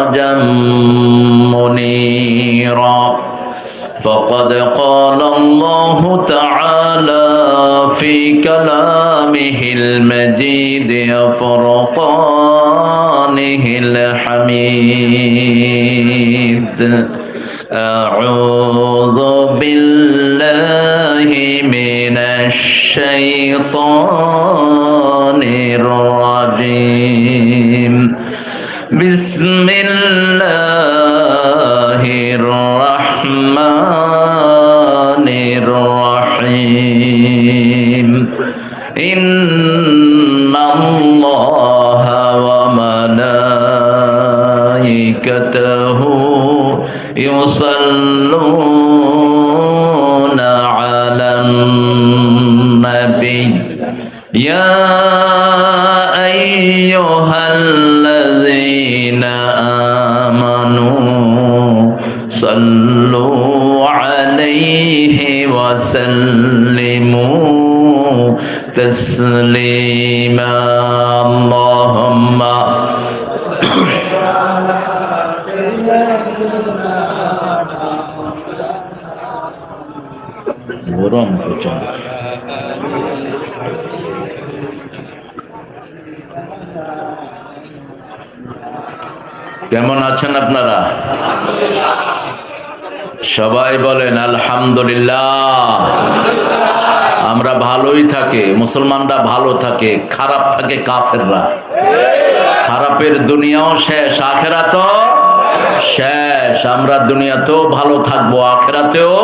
سراجا منيرا فقد قال الله تعالى في كلامه المجيد وفرقانه الحميد أعوذ بالله من الشيطان الرجيم بسم الله الرحمن الرحيم إن الله وملائكته يصلون على النبي يا أيها الذين آمنوا صلوا عليه وسلموا تسليما اللهم গরম প্রচন্ড। কেমন আছেন আপনারা? সবাই বলেন আলহামদুলিল্লাহ। আমরা ভালোই থাকে, মুসলমানরা ভালো থাকে, খারাপ থাকে কাফেররা। খারাপের দুনিয়াও শেষ, আখেরাতও শেষ। আমরা দুনিয়াতেও ভালো থাকবো, আখেরাতেও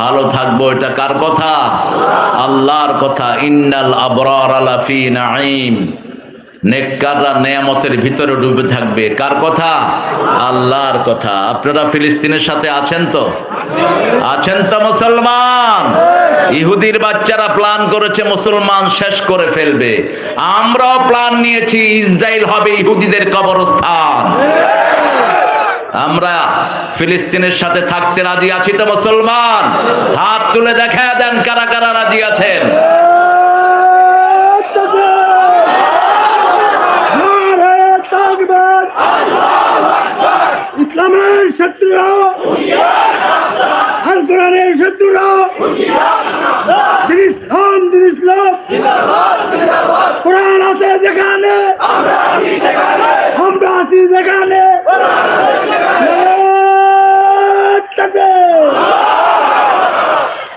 ভালো থাকবো। এটা কার কথা? আল্লাহর কথা। ইন্নাল আবরার লাফি নাঈম, নেককাররা নেয়ামতের ভিতরে ডুবে থাকবে। কার কথা? আল্লাহর কথা। আপনারা ফিলিস্তিনের সাথে আছেন তো? আছেন তো মুসলমান? ইহুদির বাচ্চারা প্ল্যান করেছে মুসলমান শেষ করে ফেলবে। আমরাও প্ল্যান নিয়েছি, ইসরায়েল হবে ইহুদিদের কবরস্থান। আমরা ফিলিস্তিনের সাথে থাকতে রাজি আছি তো মুসলমান? হাত তুলে দেখা দেন কারা কারা রাজি আছেন। ইসলামের শত্রুরা, আল কোরআনের শত্রুরা, দিন ইসলাম, দিন ইসলাম। কোরআন আছে যেখানে, আমরা আছি যেখানে।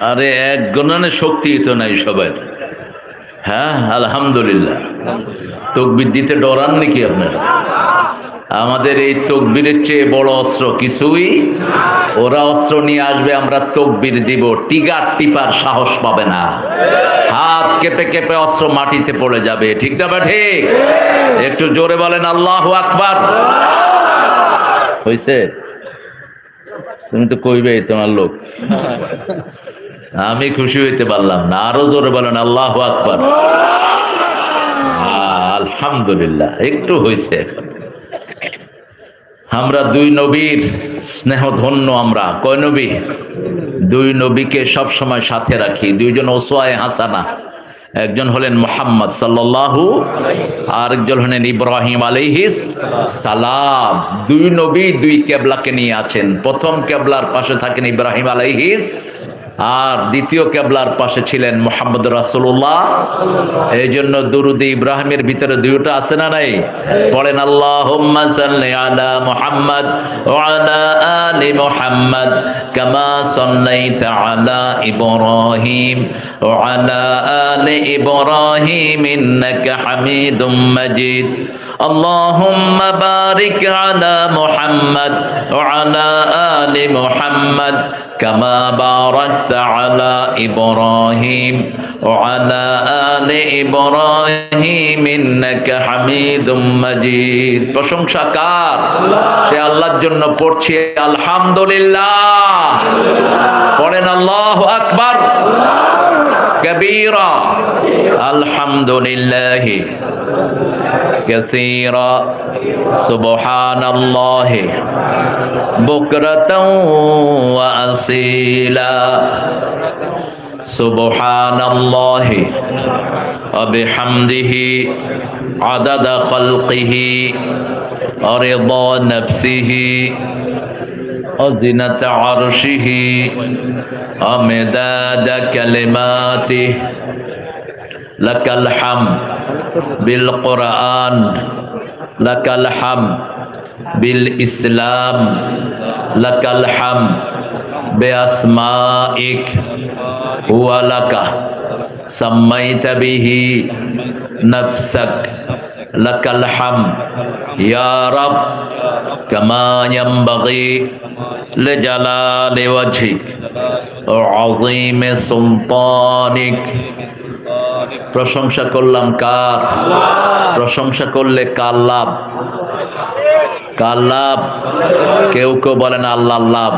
আরে এক গণনে শক্তি তো নাই সবাই। হ্যাঁ আলহামদুলিল্লাহ। তাকবীর দিতে ডরান নাকি আপনারা? আমাদের এই তাকবীরের চেয়ে বড় অস্ত্র কিছুই। ওরা অস্ত্র নিয়ে আসবে, আমরা তাকবীর দিব, টিগার টিপার সাহস পাবে না। হাত কেঁপে কেঁপে অস্ত্র মাটিতে পড়ে যাবে। ঠিক না বা ঠিক? একটু জোরে বলেন আল্লাহু আকবার। হইছে? তুমি তো কইবেই তোমার লোক। আমি খুশি হইতে পারলাম না। আরো জোরে বলেন আল্লাহু আকবার। আলহামদুলিল্লাহ, একটু হইছে এখন। আমরা দুই নবীর স্নেহ ধন্য। আমরা কয় নবী? দুই নবীকে সব সময় সাথে রাখি। দুইজন ওসওয়ায়ে হাসানা। একজন হলেন মুহাম্মদ সাল্লাল্লাহু, আর একজন হলেন ইব্রাহিম আলাইহিস সালাম। দুই নবী দুই কেবলাকে নিয়ে আছেন। প্রথম কেবলার পাশে থাকেন ইব্রাহিম আলাইহিস, আর দ্বিতীয় কেবলার পাশে ছিলেন মুহাম্মদ রাসূলুল্লাহ। এই জন্য দুরুদে ইব্রাহিমের ভিতরে দুইটা আছে না নাই? পড়েন আল্লাহুম্মা সাল্লি আলা মুহাম্মদ ওয়া আলা আলি মুহাম্মদ কামা সাল্লাইতা আলা ইব্রাহিম ওয়া আলা আলি ইব্রাহিম ইন্নাকা হামিদুম মাজিদ। اللهم بارك على محمد وعلى آل محمد كما باركت على إبراهيم وعلى آل إبراهيم إنك حميد مجيد। প্রশংসা কার? সে আল্লাহর জন্য পড়ছি আলহামদুলিল্লাহ। পড়েন আল্লাহু আকবার কবীরা, আলহামদুলিল্লাহ كثيرا سبحان الله بكرة وأصيلا سبحان الله وبحمده عدد خلقه ورضا نفسه وزنة عرشه ومداد كلماته لك الحمد بالقرآن لك الحمد بالإسلام لك الحمد بأسمائك ولك سميت به نفسك لك الحمد يا رب كما ينبغي لجلال وجهك وعظيم سلطانك প্রশংসা করলাম কার? প্রশংসা করলে কার লাভ? কার লাভ? কেউ কেউ বলেন আল্লাহর লাভ।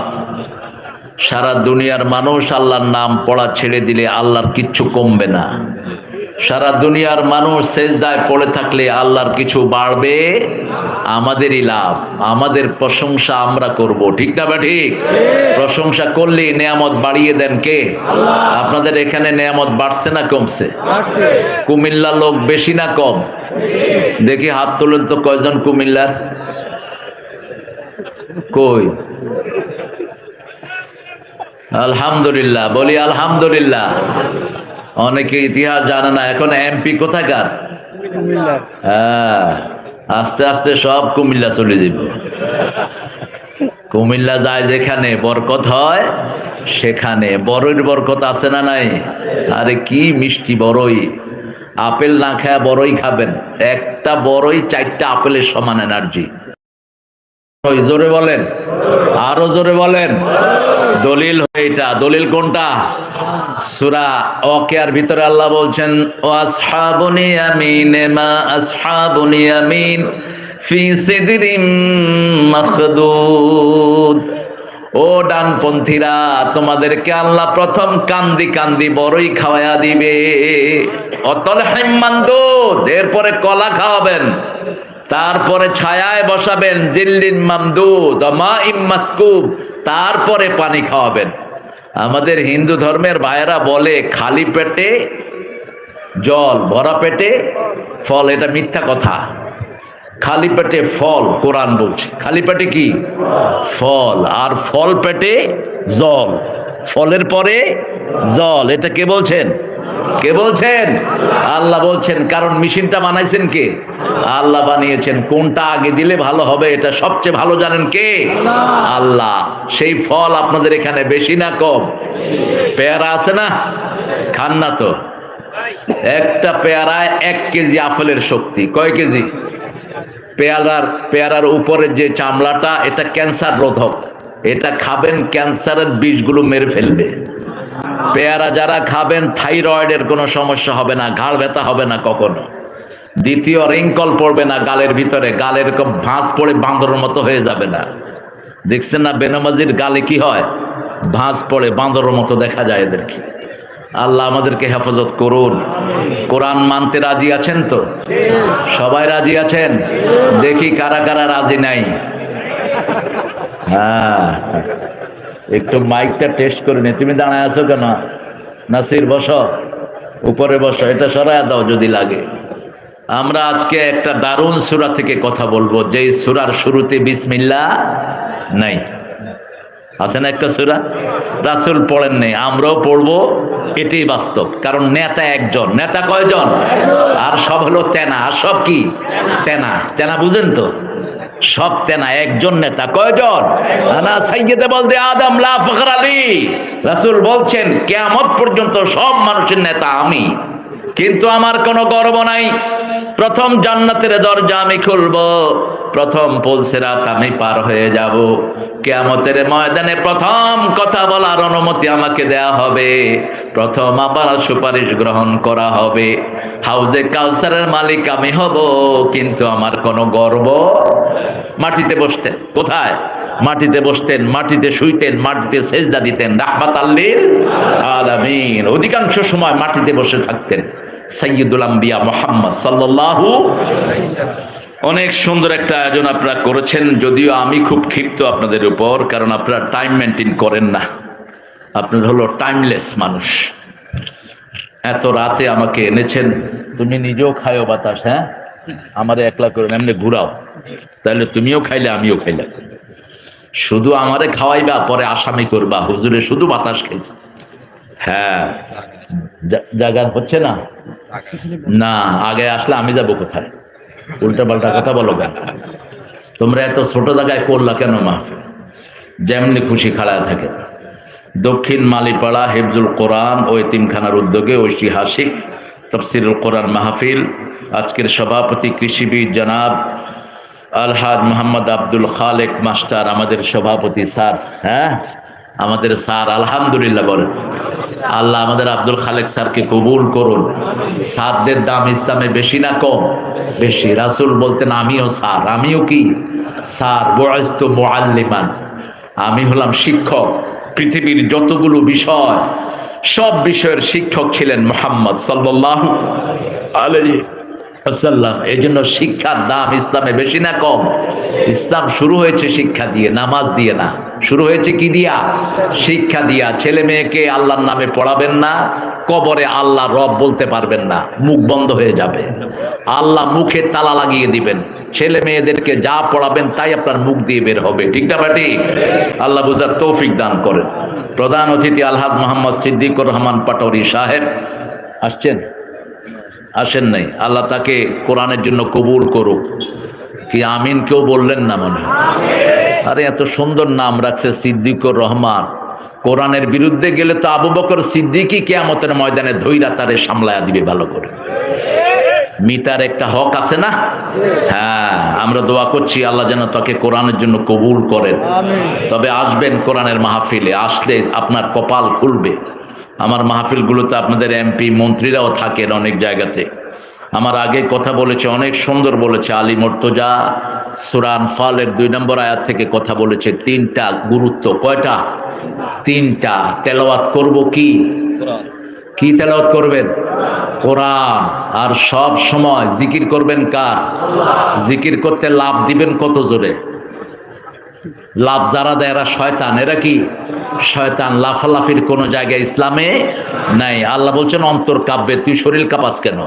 সারা দুনিয়ার মানুষ আল্লাহর নাম পড়া ছেড়ে দিলে আল্লাহর কিচ্ছু কমবে না। সারা দুনিয়ার মানুষ সেজদায় পড়ে থাকলে আল্লাহর কিছু বাড়বে, আমাদেরই লাভ। আমাদের প্রশংসা আমরা করব, ঠিক না? বা ঠিক? প্রশংসা করলে নেয়ামত বাড়িয়ে দেন কে? আপনাদের এখানে নেয়ামত বাড়ছে না কমছে? কুমিল্লার লোক বেশি না কম? দেখি হাত তোলেন তো, কয়জন কুমিল্লার? কই? আলহামদুলিল্লাহ, বলি আলহামদুলিল্লাহ। অনেকে ইতিহাস জানে না। এখন এমপি কোথাকার? হ্যাঁ, আস্তে আস্তে সব কুমিল্লা চলে যাব। কুমিল্লা যায় যেখানে বরকত হয় সেখানে। বড়ইর বরকত আছে না নাই? আরে কি মিষ্টি বড়ই! আপেল না খায় বড়ই খাবেন, একটা বড়ই 4টা আপেলের সমান এনার্জি। জোরে বলেন, আরো জোরে বলেন। দলিল এটা। দলিল কোনটা? সূরা ওয়াকিয়ার ভিতরে আল্লাহ বলছেন, ও আসহাবুল ইয়ামিন মা আসহাবুল ইয়ামিন ফি সিদরিম মাখদুদ। ও ডানপন্থীরা, তোমাদেরকে আল্লাহ প্রথম কান্দি কান্দি বড়ই খাওয়ায়া দিবে। অতল হিম্মান্দুদ, এরপরে কলা খাওয়াবেন, তারপরে ছায়ায় বসাবেন, জিল্লিন মামদুদ মাইম মাসকুব, তারপরে পানি খাওয়াবেন। আমাদের হিন্দু ধর্মের ভাইয়েরা বলে খালি পেটে জল, ভরা পেটে ফল। এটা মিথ্যা কথা। খালি পেটে ফল, কোরআন বলছে। খালি পেটে কি? ফল। আর ফল পেটে জল, ফলের পরে জল। এটা কে বলছেন? কে বলছেন? আল্লাহ বলছেন। কারণ মেশিনটা বানাইছেন কে? আল্লাহ বানিয়েছেন। কোনটা আগে দিলে ভালো হবে এটা সবচেয়ে ভালো জানেন কে? আল্লাহ। সেই ফল আপনাদের এখানে বেশি না কম? পেয়ারা আছে না? খান না তো? একটা পেয়ারায় 1 কেজি আপেলের শক্তি। কয় কেজি? পেয়ারার উপরের যে চামড়াটা, এটা ক্যান্সার রোধক। এটা খাবেন, ক্যান্সারের বিষগুলো মেরে ফেলবে। পেয়ারা যারা খাবেন, থাইরয়েডের কোনো সমস্যা হবে না, ঘাড় ব্যথা হবে না কখনো। দ্বিতীয়, রিঙ্কল পড়বে না গালের ভিতরে, গালে এরকম ভাঁজ পড়ে বাঁদরের মতো হয়ে যাবে না। দেখছেন না বেনামাজির গালে কি হয়? ভাঁজ পড়ে বাঁদরের মতো দেখা যায় এদেরকে। আল্লাহ আমাদেরকে হেফাজত করুন। কোরআন মানতে রাজি আছেন তো? সবাই রাজি আছেন? দেখি কারা কারা রাজি নাই। হ্যাঁ, একটু মাইকটা টেস্ট করে নে। তুমি দাঁড়ায় আছো কেন? নাসির বসো, উপরে বসো, এটা সরায় দাও যদি লাগে। আমরা আজকে একটা দারুণ সূরা থেকে কথা বলবো, যেই সূরার শুরুতে বিসমিল্লাহ নাই। আছে না একটা সূরা? রাসূল পড়েন নাই, আমরাও পড়বো। এটাই বাস্তব। কারণ নেতা একজন। নেতা কয়জন? আর সব হলো তেনা। আর সব কি? তেনা। তেনা বুঝেন তো? সব তেনা। একজন নেতা। কয়জন? আনা সাইয়্যিদে বলদে আদম লা ফখর আলী। রাসূল বলছেন কিয়ামত পর্যন্ত সব মানুষের নেতা আমি, কিন্তু আমার কোনো গর্ব নাই। প্রথম জান্নাতের দরজা আমি খুলব, প্রথম পুলসিরাত আমি পার হয়ে যাব। কিয়ামতের ময়দানে প্রথম কথা বলার অনুমতি আমাকে দেয়া হবে, প্রথম আবার সুপারিশ গ্রহণ করা হবে। হাউজে কাউসারের মালিক আমি হব, কিন্তু আমার কোনো গর্ব। মাটিতে বসতেন। কোথায়? মাটিতে বসতেন, মাটিতে শুইতেন, মাটিতে সেজদা দিতেন। রাহমাতাল লিল আলামিন। অধিকাংশ সময় মাটিতে বসে থাকতেন সাইয়্যিদুল আম্বিয়া মুহাম্মদ সাল্লাল্লাহু। অনেক সুন্দর একটা আয়োজন আপনারা করেছেন, যদিও আমি খুব ক্ষিপ্ত আপনাদের উপর, কারণ আপনারা টাইম মেনটেন করেন না। আপনার হলো টাইমলেস মানুষ। এত রাতে আমাকে এনেছেন। তুমি নিজেও খায়ো বাতাস? হ্যাঁ, আমারে একলা করে এমনি ঘুরাও, তাহলে তুমিও খাইলে আমিও খাইলাম। শুধু আমারে খাওয়াইবা, পরে আসামি করবা হুজুরে শুধু বাতাস খাইছে। হ্যাঁ, জায়গা হচ্ছে না। না, আগে আসলে আমি যাব কোথায়? উল্টা পাল্টা কথা বলো কেন? তোমরা এত ছোট জায়গায় করলা কেন মাহফিল? যেমনি খুশি খাড়ায় থাকে। দক্ষিণ মালিপাড়া হিফজুল কোরআন ও এতিমখানার উদ্যোগে ঐতিহাসিক তাফসীরুল কোরআন মাহফিল। আজকের সভাপতি কৃষিবিদ জনাব আলহাজ মোহাম্মদ আব্দুল খালেক মাস্টার, আমাদের সভাপতি স্যার। হ্যাঁ, আমাদের স্যার, আলহামদুলিল্লাহ বলেন। আল্লাহ আমাদের আব্দুল খালেক স্যারকে কবুল করুন। স্যারদের দাম ইসলামে বেশি না কম? বেশি। রাসূল বলতেন আমিও স্যার। আমিও কি স্যার? বুইসতু মুআল্লিমান, আমি হলাম শিক্ষক। পৃথিবীর যতগুলো বিষয়, সব বিষয়ের শিক্ষক ছিলেন মুহাম্মদ সাল্লাল্লাহু আলাইহি ওয়াসাল্লাম। এই জন্য শিক্ষার দাম ইসলামে বেশি না কম? ইসলাম শুরু হয়েছে শিক্ষা দিয়ে, নামাজ দিয়ে না। শুরু হয়েছে কি দিয়া? শিক্ষা দিয়া। ছেলে মেয়েকে আল্লাহর নামে পড়াবেন না, কবরে আল্লাহ রব বলতে পারবেন না, মুখ বন্ধ হয়ে যাবে। আল্লাহ মুখে তালা লাগিয়ে দিবেন। ছেলে মেয়েদেরকে যা পড়াবেন তাই আপনার মুখ দিয়ে বের হবে। ঠিক না বাটি? আল্লাহ বুঝার তৌফিক দান করেন। প্রধান অতিথি আলহাজ মোহাম্মদ সিদ্দিকুর রহমান পাটোয়ারি সাহেব আসছেন? আসেন নাই? আল্লাহ তাকে কোরআনের জন্য কবুল করুক। কি আমিন কেউ বললেন না মনে? আরে এত সুন্দর নাম রাখছে সিদ্দিকুর রহমান। কোরআনের বিরুদ্ধে গেলে তো আবু বকর সিদ্দিকই কিয়ামতের ময়দানে ধইরা তারে সামলায়া দিবে ভালো করে। মিতার একটা হক আছে না? হ্যাঁ, আমরা দোয়া করছি আল্লাহ যেন তাকে কোরআনের জন্য কবুল করেন। তবে আসবেন কোরআনের মাহফিলে, আসলে আপনার কপাল খুলবে। আমার মাহফিলগুলোতে আপনাদের এমপি মন্ত্রীরাও থাকেন অনেক জায়গাতে। আমার আগে কথা বলেছে, অনেক সুন্দর বলেছে আলী মুর্তজা। সূরা আনফালের 2 নম্বর আয়াত থেকে কথা বলেছে। 3টা গুরুত্ব। কয়টা? 3টা। তেলাওয়াত করব কি? কি তেলাওয়াত করবেন? কোরআন। আর সব সময় জিকির করবেন কার? জিকির করতে লাভ দিবেন কত জোরে? লাভ যারা দেয় এরা শয়তান। এরা কি? শয়তান। লাফালাফির কোনো জায়গায় ইসলামে নাই। আল্লাহ বলছেন অন্তর কাঁপবে, তুই শরীর কাঁপাস কেন?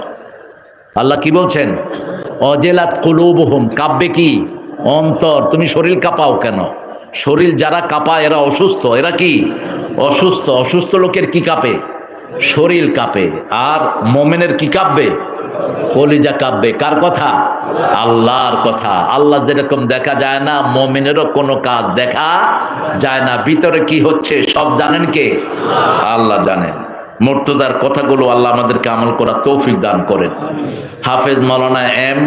আল্লাহ কি বলছেন? অজেলাত কুলুবুহুম, কাঁপবে কি? অন্তর। তুমি শরীর কাঁপাও কেন? শরীর যারা কাঁপায় এরা অসুস্থ। এরা কি? অসুস্থ। অসুস্থ লোকের কি কাঁপে? শরীর কাঁপে। আর মোমেনের কি কাঁপবে? কলিজা কাঁপবে। কার কথা? আল্লাহর কথা। আল্লাহ যেরকম দেখা যায় না, মোমেনেরও কোনো কাজ দেখা যায় না। ভিতরে কি হচ্ছে সব জানেন কে? আল্লাহ জানেন। মুর্তজার কথাগুলো আল্লাহ আমাদেরকে আমল করা তৌফিক দান করেন। হাফেজ মাওলানা এম,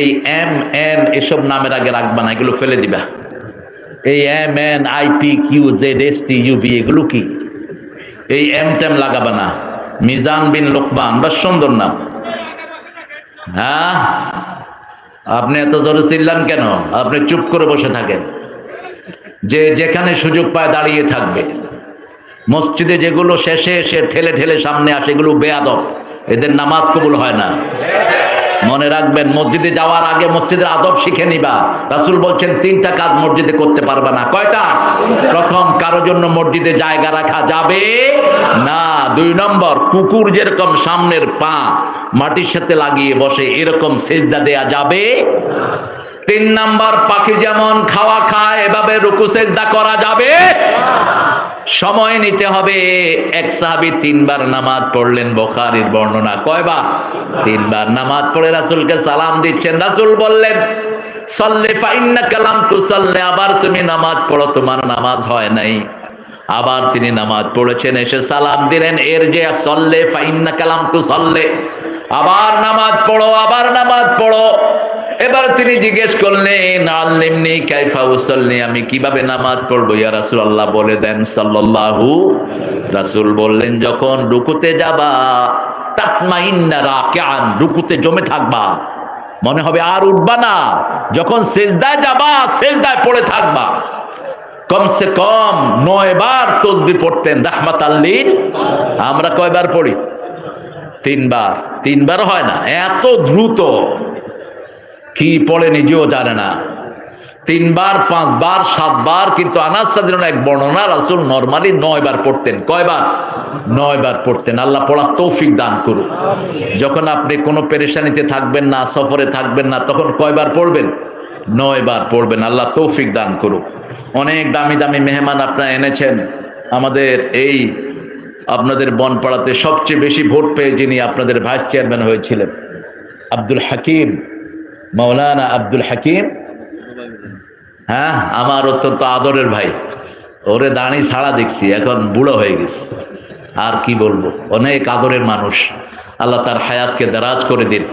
এই এম এন এসব নামের আগে রাখবা না, এগুলো ফেলে দিবা। এই M N I P Q Z S T U B, এগুলো কি? এই এম টেম লাগাবে না। মিজান বিন লোকমান, বা সুন্দর নাম। হ্যাঁ, আপনি এত জোরে চিল্লান কেন? আপনি চুপ করে বসে থাকেন। যে যেখানে সুযোগ পায় দাঁড়িয়ে থাকবে। মসজিদে যেগুলো শেষে এসে ঠেলে ঠেলে সামনে আসে, এগুলো বেয়াদব, এদের নামাজ কবুল হয় না। মনে রাখবেন, মসজিদে যাওয়ার আগে মসজিদের আদব শিখে নিবা। রাসূল বলছেন 3টা কাজ মসজিদে করতে পারবে না। কয়টা? প্রথম, কারোর জন্য মসজিদে জায়গা রাখা যাবে না। 2 নম্বর, কুকুর যেরকম সামনের পা মাটির সাথে লাগিয়ে বসে এরকম সেজদা দেয়া যাবে। 3 নম্বর, পাখি যেমন খাওয়া খায় এভাবে রুকু সেজদা করা যাবে। সময় নিতে হবে। এক সাহাবী 3 বার নামাজ পড়লেন, বুখারীর বর্ণনা। কয়বার? 3 বার। নামাজ পড়ে রাসূলকে সালাম দিচ্ছেন। রাসূল বললেন সাল্লি ফাইন্নাকা লাম তুসাল্লি, আবার তুমি নামাজ পড়ো, তোমার নামাজ হয় নাই। আবার তিনি নামাজ পড়েছেন, এসে সালাম দিলেন। এর যে সাল্লি ফাইন্নাকা লাম তুসাল্লি, আবার নামাজ পড়ো, আবার নামাজ পড়ো। এবার তিনি জিজ্ঞেস করলেন আল্লিমনি কাইফা উসাল্লি, আমি কিভাবে নামাজ পড়বো ইয়া রাসূলুল্লাহ, বলে দেন সাল্লাল্লাহু। রাসূল বললেন যখন রুকুতে যাবা তাতমাইন্না রাকিআন, রুকুতে জমে থাকবা, মনে হবে আর উঠবা না। যখন সিজদায় যাবা সিজদায় পড়ে থাকবা। কমসে কম 9 বার তাসবিহ পড়তেন রাহমাতাল লিল। আমরা কয়বার পড়ি? 3 বার। 3 বার হয় না, এত দ্রুত কি পড়ে নিজেও জানে না। 3 বার 5 বার 7 বার, কিন্তু আনাস রাদিয়াল্লাহু এক বর্ণনা রাসূল নরমালি 9 বার পড়তেন। কয়বার? 9 বার পড়তেন। আল্লাহ পড়ার তৌফিক দান করুন। যখন আপনি কোনো পেরেশানিতে থাকবেন না, সফরে থাকবেন না, তখন কয়বার পড়বেন? 9 বার পড়বেন। আল্লাহ তৌফিক দান করুন। অনেক দামি দামি মেহমান আপনারা এনেছেন। আমাদের এই আপনাদের বনপাড়াতে সবচেয়ে বেশি ভোট পেয়ে যিনি আপনাদের ভাইস চেয়ারম্যান হয়েছিলেন, আব্দুল হাকিম, মাওলানা আব্দুল হাকিম, হ্যাঁ, আমার অত্যন্ত আদরের ভাই। ওরে দাঁড়ি ছাড়া দেখছি, এখন বুড়ো হয়ে গেছে। আর কি বলবো, অনেক আদরের মানুষ। আল্লাহ তার হায়াতকে দারাজ করে দিন।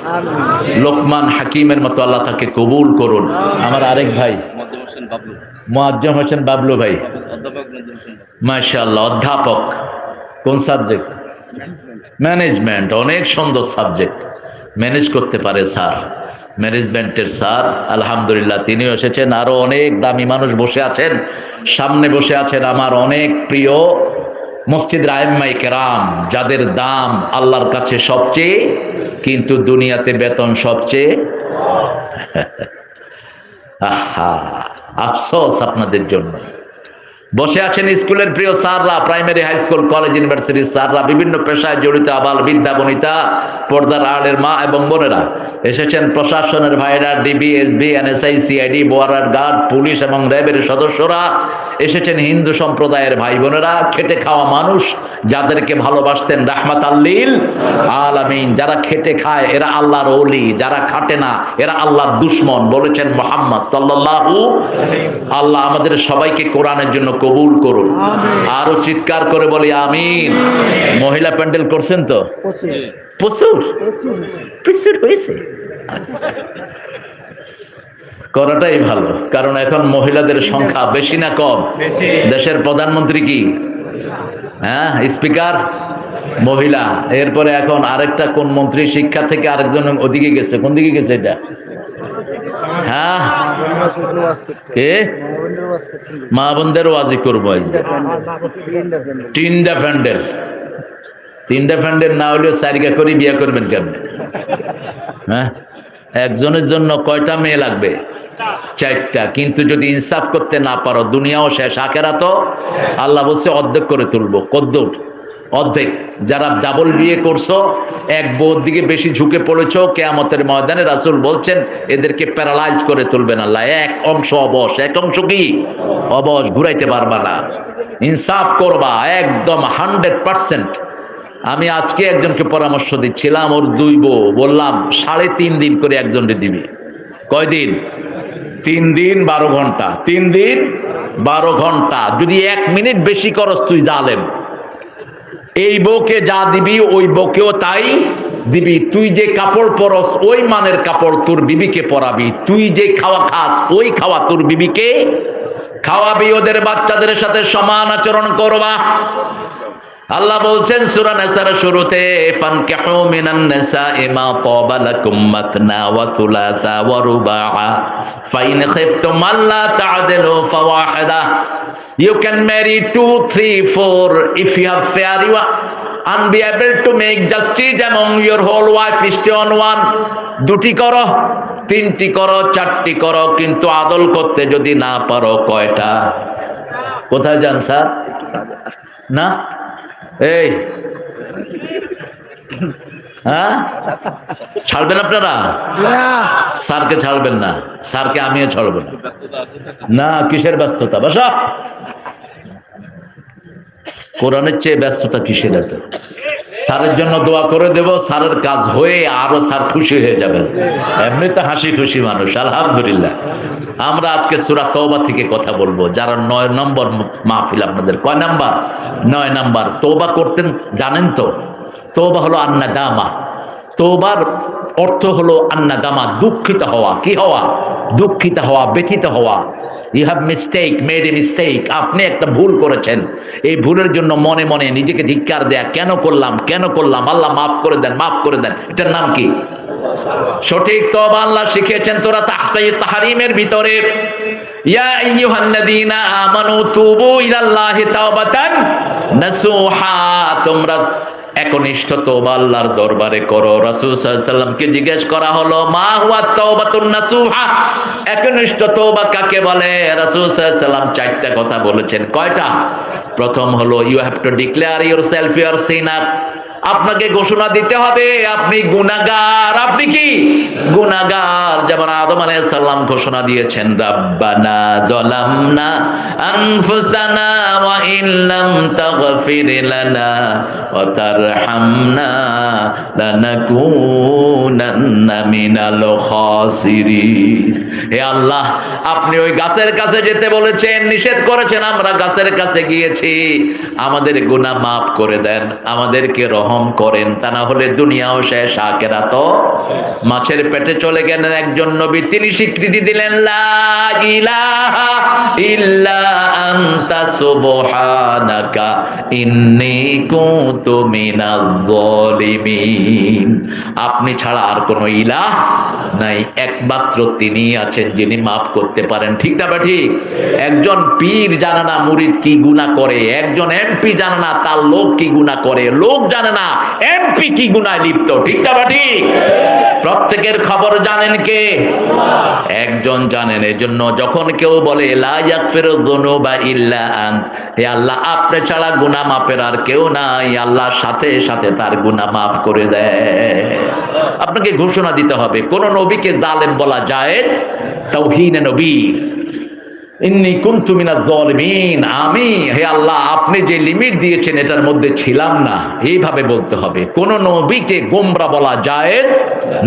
লোকমান হাকিমের মতো আল্লাহ তাকে কবুল করুন। আমার আরেক ভাই মুআজ্জম হোসেন বাবলু ভাই, মাশাআল্লাহ, অধ্যাপক। কোন সাবজেক্ট? ম্যানেজমেন্ট। অনেক সুন্দর সাবজেক্ট, ম্যানেজ করতে পারে স্যার, ম্যানেজমেন্টের স্যার। আলহামদুলিল্লাহ তিনিও এসেছেন। আরো অনেক দামি মানুষ বসে আছেন, সামনে বসে আছেন আমার অনেক প্রিয় মসজিদের আইম্মায়ে কেরাম, যাদের দাম আল্লাহর কাছে সবচেয়ে, কিন্তু দুনিয়াতে বেতন সবচেয়ে। আহা, আফসোস আপনাদের জন্য। বসে আছেন স্কুলের প্রিয় স্যাররা, প্রাইমারি, হাই স্কুল, কলেজ, ইউনিভার্সিটির স্যাররা, বিভিন্ন পেশায় জড়িত আবাল বিদ্যা বনিতা, পর্দার আড়ের মা এবং বোনেরা এসেছেন, প্রশাসনের ভাইরা, DB, SB, NSI, CID, border guard, police এবং র্যাবের সদস্যরা এসেছেন, হিন্দু সম্প্রদায়ের ভাই বোনেরা, খেটে খাওয়া মানুষ, যাদেরকে ভালোবাসতেন রাহমাতাল লিল আলামিন। যারা খেটে খায় এরা আল্লাহর ওলি, যারা খাটে না এরা আল্লাহর দুশমন, বলেছেন মুহাম্মদ সাল্লাল্লাহু। আল্লাহ আমাদের সবাইকে কোরআনের জন্য কবুল করুন। আরো চিৎকার করে বলি আমিন। মহিলা প্যান্ডেল করছেন তো? প্রচুর প্রচুর হয়েছে। করাটাই ভালো, কারণ এখন মহিলাদের সংখ্যা বেশি না কম? দেশের প্রধানমন্ত্রী কি, হ্যাঁ, স্পিকার মহিলা। এরপরে এখন আরেকটা কোন মন্ত্রী, শিক্ষা থেকে আরেকজন ওদিকে গেছে। কোন দিকে গেছে এটা? হ্যাঁ, কে? মা বোনদের ওয়াজি করবো। তিনটা প্যান্ডেল, তিনটা প্যান্ডেল না হলেও চারিকা করে বিয়ে করবেন কেমনে? হ্যাঁ, একজনের জন্য কয়টা মেয়ে লাগবে? 4টা। কিন্তু যদি ইনসাফ করতে না পারো, দুনিয়াও শেষ, আখেরাতও। আল্লাহ বলছে অর্ধেক করে তুলবো। কদ্দুর? অর্ধেক। যারা ডাবল বিয়ে করছো, এক বউর দিকে বেশি ঝুঁকে পড়েছো, কিয়ামতের ময়দানে রাসূল বলছেন এদেরকে প্যারালাইজ করে তুলবেন আল্লাহ। এক অংশ অবশ, এক অংশ কি অবশ, ঘুরাইতে পারবা না। ইনসাফ করবা একদম 100%। আমি আজকে একজনকে পরামর্শ দিচ্ছিলাম, ওর 2 বউ, বললাম 3.5 দিন করে একজনকে দিবি। কয়দিন? 3 দিন 12 ঘন্টা। 3 দিন 12 ঘন্টা। যদি 1 মিনিট বেশি করস তুই জালেম। এই বউকে যা দিবি ওই বউকেও তাই দিবি। তুই যে কাপড় পরস ওই মানের কাপড় তোর বিবিকে পরাবি। তুই যে খাওয়া খাস ওই খাওয়া তোর বিবিকে খাওয়াবি। ওদের বাচ্চাদের সাথে সমান আচরণ করবা। আল্লাহ বলছেন সূরা নিসার শুরুতে, ফানকিহু মিনান নিসাই মা তাবা লাকুম মাতনা ওয়া থুলাসা ওয়া রুবাআ ফাইন খিফতুম আল্লা তা'দিলু ফাওয়াহিদা। You can marry 2, 3, 4 if you have fair you are unable to make justice among your whole wife, stay on one. 2টি করো, 3টি করো, 4টি করো, কিন্তু আদল করতে যদি না পারো কয়টা? কোথায় যান স্যার? না, এই হ্যাঁ, ছাড়বেন আপনারা? স্যারকে ছাড়বেন না, স্যারকে আমিও ছাড়বো না। না, কিসের ব্যস্ততা? বসা। কোরআনের চেয়ে ব্যস্ততা কিসের? এত স্যারের জন্য দোয়া করে দেব, স্যারের কাজ হয়ে আরো স্যার খুশি হয়ে যাবেন। এমনি তো হাসি খুশি মানুষ, আলহামদুলিল্লাহ। আমরা আজকে সূরা তওবা থেকে কথা বলবো। যারা 9 নম্বর মাহফিল আপনাদের, কয় নাম্বার? 9 নাম্বার। তওবা করতেন জানেন তো? তওবা হলো আন্নাদামা। তওবার অর্থ হলো আন্নাদামা, দুঃখিত হওয়া। কি হওয়া? দুঃখিত হওয়া, ব্যথিত হওয়া। You have mistake, made a mistake. আপনি একটা ভুল করেছেন, এই ভুলের জন্য মনে মনে নিজেকে ধিক্কার দেয়া, কেন করলাম, কেন করলাম, আল্লাহ মাফ করে দেন, মাফ করে দেন। এটার নাম কি? সঠিক তওবা আল্লাহ শিখিয়েছেন তোরা তাহরিমের ভিতরে, ইয়া আইয়ুহাল্লাযীনা আমানু তুবু ইলাল্লাহি তাওবাতান নাসুহা। তোমরা একনিষ্ঠ তওবা আল্লাহর দরবারে করো। রাসূল সাল্লাল্লাহু আলাইহি সাল্লামকে জিজ্ঞেস করা হলো, মা হুয়া তাওবাতুন নাসুহা, একনিষ্ঠ তওবা কাকে বলে? রাসূল সাল্লাল্লাহু আলাইহি সাল্লাম চারটা কথা বলেছেন। কয়টা? প্রথম হলো you have to declare yourself you are sinner, আপনাকে ঘোষণা দিতে হবে আপনি গুনাহগার। আপনি কি গুনাহগার? যেমন আদম আলাইহিস সালাম ঘোষণা দিয়েছেন, রাব্বানা যালামনা আনফুসানা ওয়া ইল্লাম তাগফির লানা ওয়া তারহামনা লানাকুনান্না মিনাল খাসিরিন। হে আল্লাহ, আপনি ওই গাছের কাছে যেতে বলেছেন, নিষেধ করেছেন, আমরা গাছের কাছে গিয়েছি, আমাদের গুনাহ মাফ করে দেন, আমাদেরকে রহম করেন, তা না হলে দুনিয়াও শেষ, আখিরাতও। মাছের পেটে চলে গেলেন একজন নবী, তিনি স্বীকৃতি দিলেন, লা ইলাহা ইল্লা আনতা সুবহানাকা ইন্নী কুনতু মিনাজ জালিমিন। আপনি ছাড়া আর কোনো ইলাহ নাই, একমাত্র তিনি আছেন যিনি মাফ করতে পারেন। ঠিক না বা ঠিক? একজন পীর জানে না মুরিদ কি গুনাহ করে, একজন এমপি জানে না তার লোক কি গুনাহ করে, লোক জানে না এমপি কি গুনায় লিপ্ত। ঠিক না বা ঠিক? প্রত্যেকের খবর জানেন কে? একজন জানেন। এজন্য যখন কেউ বলে লা ইয়াগফিরু যুনুবা ইল্লা আন্ত, হে আল্লাহ আপনি ছাড়া গুনাহ মাফের আর কেউ নাই, আল্লাহর সাথে সাথে তার গুনাহ মাফ করে দেয়। আপনাকে ঘোষণা দিতে হবে, কোন নবীকে জালেম বলা জায়েজ? তাওহীনে নবী, ইন্নী কুনতু মিনাজ জালিমিন, আমি হে আল্লাহ আপনি যে লিমিট দিয়েছেন এটার মধ্যে ছিলাম না, এইভাবে বলতে হবে। কোন নবীকে গোমরা বলা জায়েজ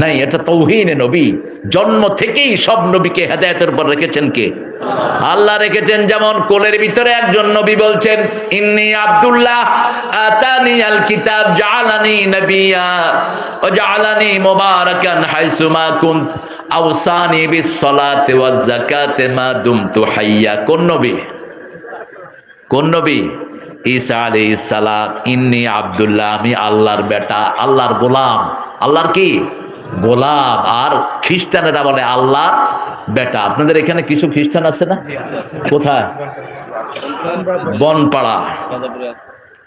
নাই, এটা তাওহীনে নবী। জন্ম থেকেই সব নবীকে হেদায়েতের উপর রেখেছেন কে? আল্লাহ রেখেছেন। যেমন কোলের ভিতরে একজন নবী বলছেন, ইন্নী আব্দুল্লাহ আতানিয়াল কিতাব জাআলানি নবিয়্যা ওয়া জাআলানি মুবারাকান হাইসুমা কুনত আওসানি বিস সালাতি ওয়াজ যাকাতি মা দুমতু হাইয়া। কোন নবী? কোন নবী? ঈসা আলাইহিস সালাম। ইন্নী আব্দুল্লাহ, আমি আল্লাহর বেটা, আল্লাহর গোলাম। আল্লাহর কি? গোলাম। আর খ্রিস্টানেরা বলে আল্লাহর বেটা। আপনাদের এখানে কিছু খ্রিস্টান আছে না? কোথায়? বনপাড়া।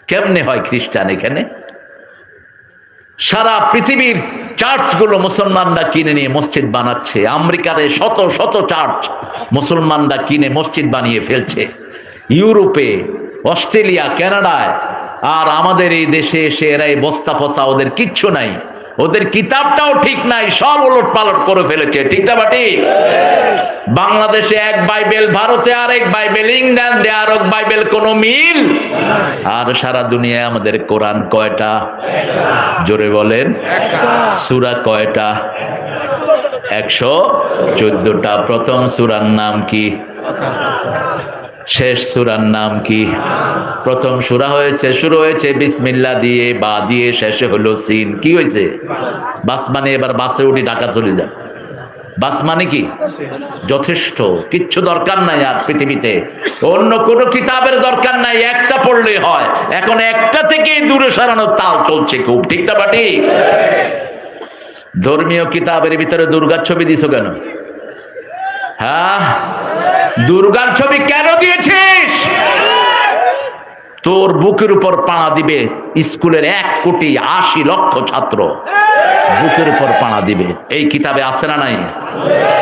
কেমনে হয় খ্রিস্টান এখানে? সারা পৃথিবীর চার্চগুলো মুসলমানরা কিনে নিয়ে মসজিদ বানাচ্ছে। আমেরিকাতে শত শত চার্চ মুসলমানরা কিনে মসজিদ বানিয়ে ফেলছে। ইউরোপে, অস্ট্রেলিয়া, কানাডায়। আর আমাদের এই দেশে এসে এরা এই বস্তা ফসা, ওদের কিচ্ছু নাই, ওদের কিতাবটাও ঠিক নাই, সব ওলট পালট করে ফেলেছে। ঠিক না বা ঠিক? বাংলাদেশে এক বাইবেল, ভারতে আরেক বাইবেল, ইংল্যান্ডে আরেক বাইবেল, কোনো মিল। আর সারা দুনিয়ায় আমাদের কোরআন কয়টা? জোরে বলেন। সূরা কয়টা? 114টা। প্রথম সূরার নাম কি? শেষ সূরার নাম কি? প্রথম সূরা হয়েছে, শুরু হয়েছে বিসমিল্লাহ দিয়ে, বা দিয়ে, শেষে হলো সিন। কি হয়েছে? বাস মানে এবার বাসে উঠি ঢাকা চলে যান। বাস মানে কি? যথেষ্ট, কিচ্ছু দরকার নাই আর পৃথিবীতে, অন্য কোন কিতাবের দরকার নাই, একটা পড়লেই হয়। এখন একটা থেকেই দূরে সরানোর তাল চলছে খুব। ঠিক না বা ঠিক? ধর্মীয় কিতাবের ভিতরে দুর্গার ছবি দিছো কেন? হ্যাঁ, দুর্গার ছবি কেন দিয়েছিস? তোর বুকের উপর পাড়া দিবে স্কুলের 1,80,00,000 ছাত্র, বুকের উপর পাড়া দিবে। এই কিতাবে আছে না নাই?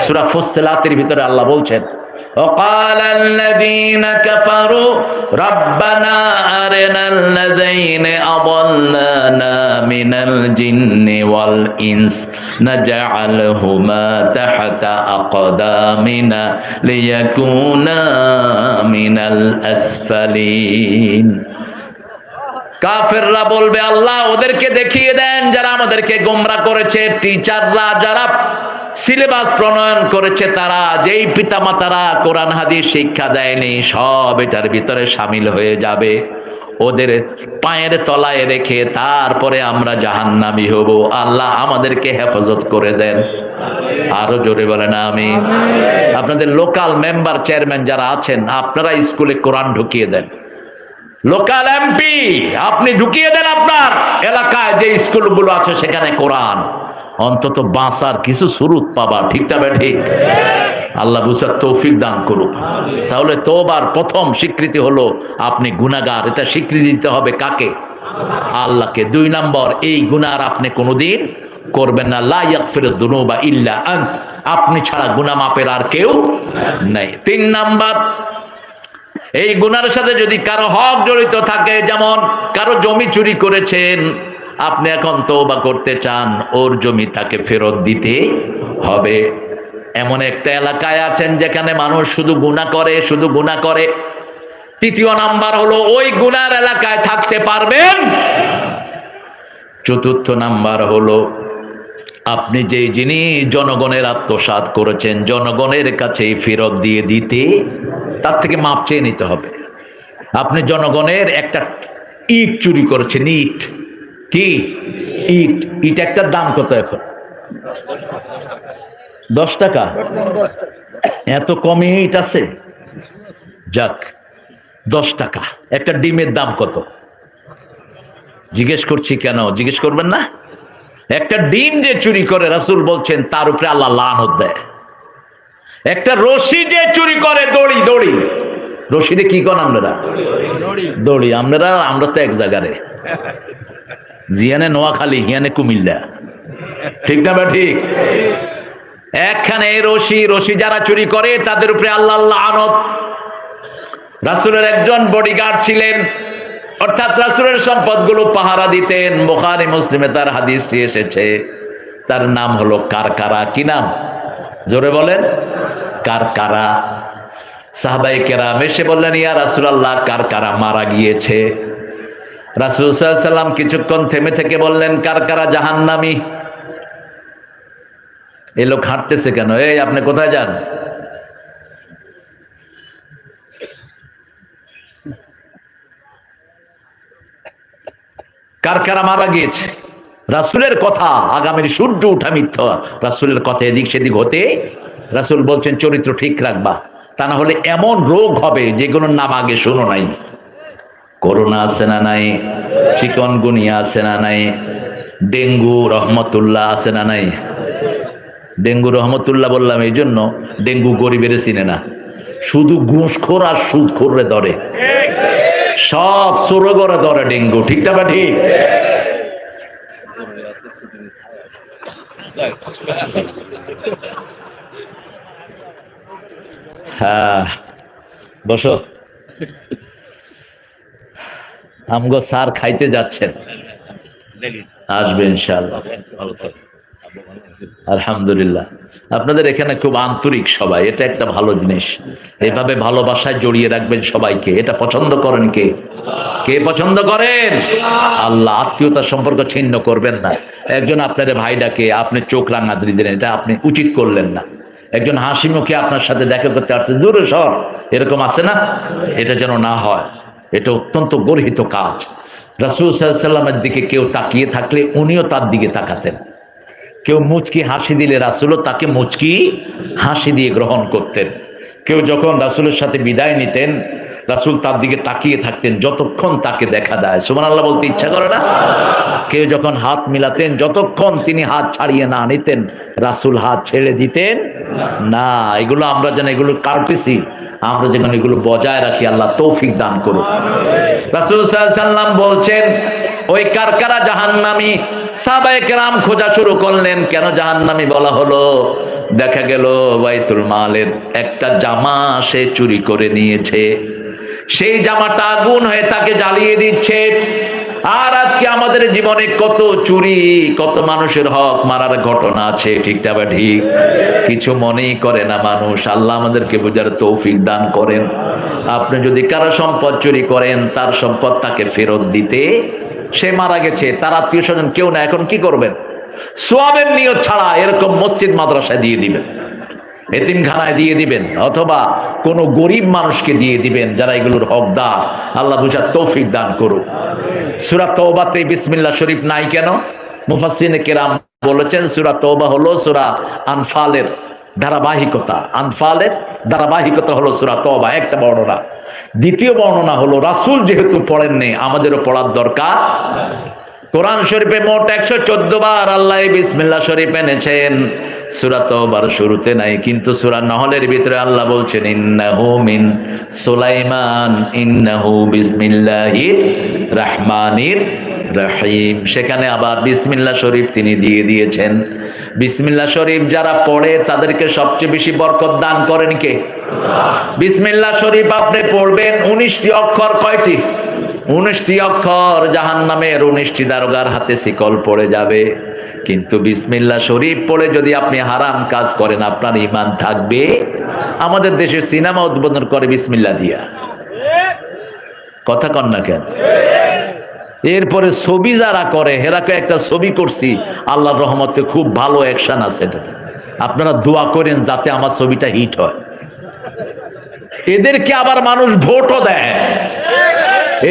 সূরা ফুসসিলাতের ভিতরে আল্লাহ বলছেন, وقال الذين كفروا ربنا أرنا الذين أضلنا من الجن والإنس نجعلهما تحت أقدامنا ليكونا من الأسفلين। কাফেররা বলবে, আল্লাহ ওদেরকে দেখিয়ে দেন যারা আমাদেরকে গোমরা করেছে। টিচাররা যারা সিলেবাস প্রণয়ন করেছে, তারা যেই পিতামাতারা কোরআন হাদিস শিক্ষা দেয়নি, সব এটার ভিতরে শামিল হয়ে যাবে। ওদের পায়ের তলায় রেখে তারপরে আমরা জাহান্নামী হব। আল্লাহ আমাদেরকে হেফাজত করে দেন। আরো জোরে বলেন আমিন। আপনাদের লোকাল মেম্বার, চেয়ারম্যান যারা আছেন, আপনারা স্কুলে কোরআন ঢুকিয়ে দেন। লোকাল এমপি আপনি ঢুকিয়ে দেন আপনার এলাকায় যে স্কুলগুলো আছে সেখানে কোরআন। অন্তত বাঁচার কিছু সুরুত পাবা। ঠিকটা বে ঠিক? আল্লাহ বুঝার তৌফিক দান করুক। তাহলে তওবার প্রথম স্বীকৃতি হলো আপনি গুনাহগার। এটা স্বীকৃতি দিতে হবে কাকে? আল্লাহকে। 2 নম্বর, এই গুনাহ আপনি কোনোদিন করবেন না। লা ইয়াগফিরুয যুনুবা ইল্লা আনত, আপনি ছাড়া গুনাহ মাপের আর কেউ নাই। 3 নাম্বার, এই গুনার সাথে যদি কারো হক জড়িত থাকে, যেমন কারো জমি চুরি করেছেন, আপনি এখন তওবা করতে চান, ওর জমি তাকে ফেরত দিতে হবে। এমন একটা এলাকায় আছেন যেখানে মানুষ শুধু গুনাহ করে, শুধু গুনাহ করে। 3 নাম্বার হলো ওই গুনার এলাকায় থাকতে পারবেন। 4 নাম্বার হলো আপনি যেই জিনিস জনগণের আত্মসাৎ করেছেন, জনগণের কাছে ফেরত দিয়ে দিতে, তার থেকে মাপ চেয়ে নিতে হবে। আপনি জনগণের একটা ইট চুরি করেছেন, ইট, কি ইট, ইট একটার দাম কত এখন? 10 টাকা। এত কমে ইট আছে? যাক, 10 টাকা। একটা ডিমের দাম কত? জিজ্ঞেস করছি কেন, জিজ্ঞেস করবেন না? একটা ডিম যে চুরি করে, রাসূল বলছেন তার উপরে আল্লাহ লানত দেয়। একটা রশি যে চুরি করে, দড়ি, দড়ি, রশিদে কি করেন আপনারা? দড়ি। আমরা তো এক জায়গারে, জিয়ানে নোয়াখালী, হিয়ানে কুমিল্লা, ঠিক না বা ঠিক? একখানে রশি, রশি যারা চুরি করে তাদের উপরে আল্লাহ লানত। রাসূলের একজন বডিগার্ড ছিলেন, অর্থাৎ রাসূলের সম্পদগুলো পাহারা দিতেন। বুখারী মুসলিমে তার হাদিসটি এসেছে। তার নাম হলো কারকারা। কি নাম? জোরে বলেন। কারকারা। সাহাবায়ে কেরাম এসে বললেন, ইয়া রাসূলুল্লাহ, কারকারা মারা গিয়েছে। রাসূল সাল্লাল্লাহু আলাইহি সাল্লাম কিছুক্ষণ থেমে থেকে বললেন, কারকারা জাহান্নামী। এই লোক হাঁটতেছে কেন? এই আপনি কোথায় যান? কারকারা মারা গিয়েছে। রাসূলের কথা, আগামীর সূর্য উঠা মিথ্যা, রাসূলের কথা এদিক সেদিক হতে, রাসূল বলছেন চরিত্র ঠিক রাখবা, তা না হলে এমন রোগ হবে যেগুলোর নাম আগে শোনো নাই। করোনা আছে না নাই? চিকনগুনিয়া আছে না নাই? ডেঙ্গু রহমতুল্লাহ আছে না নাই? ডেঙ্গু রহমতুল্লাহ বললাম এই জন্য, ডেঙ্গু গরিবের চিনে না, শুধু ঘুষখোর আর সুদখোররে ধরে, সব সোরগরে ধরে ডেঙ্গু, ঠিক না বা ঠিক? হ্যাঁ, বসো। আমগো স্যার খাইতে যাচ্ছেন, আসবে ইনশাআল্লাহ। আলহামদুলিল্লাহ, আপনাদের এখানে খুব আন্তরিক সবাই, এটা একটা ভালো জিনিস। এভাবে ভালোবাসায় জড়িয়ে রাখবেন সবাইকে। এটা পছন্দ করেন কে? কে পছন্দ করেন? আল্লাহ। আত্মীয়তার সম্পর্ক ছিন্ন করবেন না। একজন আপনার ভাই ডাকে, আপনি চোখ রাঙা দিলেন, এটা আপনি উচিত করলেন না। একজন হাসি মুখে আপনার সাথে দেখা করতে আসছে, দূরে সর, এরকম আছে না? এটা যেন না হয়। এটা অত্যন্ত গর্হিত কাজ। রাসূল সাল্লাল্লাহু আলাইহি সাল্লামের দিকে কেউ তাকিয়ে থাকলে উনিও তার দিকে তাকাতেন। কেউ মুচকি হাসি দিলে রাসূলও তাকে মুচকি হাসি দিয়ে গ্রহণ করতেন। কেউ যখন রাসূলের সাথে বিদায় নিতেন, রাসূল তার দিকে তাকিয়ে থাকতেন যতক্ষণ তাকে দেখা দেয়। সুবহানাল্লাহ বলতে ইচ্ছা করে না? কেউ যখন হাত মিলাতেন, যতক্ষণ তিনি হাত ছাড়িয়ে না নিতেন, রাসূল হাত ছেড়ে দিতেন না। এগুলো আমরা যেন, এগুলো কার্টেসি, আমরা যেন এগুলো বজায় রাখি। আল্লাহ তৌফিক দান করুন। রাসূল সাল্লাল্লাহু আলাইহি সাল্লাম বলছেন, ওই কারকারা জাহান্নামী। সাহাবায়ে কেরাম খোঁজা শুরু করলেন, কেন জাহান্নামী বলা হলো? দেখা গেল বাইতুল মালের একটা জামা সে চুরি করে নিয়েছে, সেই জামাটা আগুন হয়ে তাকে জ্বালিয়ে দিচ্ছে। আর আজকে আমাদের জীবনে কত চুরি, কত মানুষের হক মারার ঘটনা আছে, ঠিক না বা ঠিক? কিছু মনেই করে না মানুষ। আল্লাহ আমাদেরকে বুঝার তৌফিক দান করেন। আপনি যদি কারো সম্পদ চুরি করেন, তার সম্পদ তাকে ফেরত দিতে, সে মারা গেছে, তার আত্মীয় স্বজন কেউ না, এখন কি করবেন? সওয়াবের নিয়ত ছাড়া এরকম মসজিদ মাদ্রাসায় দিয়ে দিবেন, এতিমখানায় দিয়ে দিবেন, অথবা কোনো গরিব মানুষকে দিয়ে দিবেন যারা এগুলোর হকদার। আল্লাহ বুঝার তৌফিক দান করুক। সূরা তওবাতে বিসমিল্লাহ শরীফ নাই কেন? মুফাসসিরিনে কেরাম বলেছেন সূরা তওবা হলো সূরা আনফালের ধারাবাহিকতা। আনফালের ধারাবাহিকতা হলো সূরা তওবা, একটা বর্ণনা। দ্বিতীয় বর্ণনা হলো রাসূল যেহেতু পড়েননি, আমাদেরও পড়ার দরকার। কোরআন শরীফে মোট 114 বার আল্লাহ বিসমিল্লাহ শরীফ এনেছেন। সূরা তওবার শুরুতে নাই, কিন্তু সূরা নহলের ভিতরে আল্লাহ বলছেন ইন্নাহু মিন সুলাইমান ইন্নাহু বিসমিল্লাহির রাহমানির রহিম। সেখানে আবার বিসমিল্লাহ শরীফ তিনি দিয়ে দিয়েছেন। বিসমিল্লাহ শরীফ যারা পড়ে তাদেরকে সবচেয়ে বেশি বরকত দান করেন কে? বিসমিল্লাহ শরীফ আপনি পড়বেন, 19টি অক্ষর। কয়টি? 19টি অক্ষর। জাহান্নামের 19টি দারোগার হাতে শিকল পড়ে যাবে। কিন্তু বিসমিল্লাহ শরীফ পড়ে যদি আপনি হারাম কাজ করেন, আপনার ঈমান থাকবে? আমাদের দেশে সিনেমা উদ্বোধন করে বিসমিল্লাহ দিয়া, কথা কন না কেন? এরপরে ছবি যারা করে, হেরাকে একটা ছবি করছি, আল্লাহর রহমতে খুব ভালো অ্যাকশন আছে এটাতে। আপনারা দোয়া করেন যাতে আমার ছবিটা হিট হয়। এদেরকে আবার মানুষ ভোটও দেয়,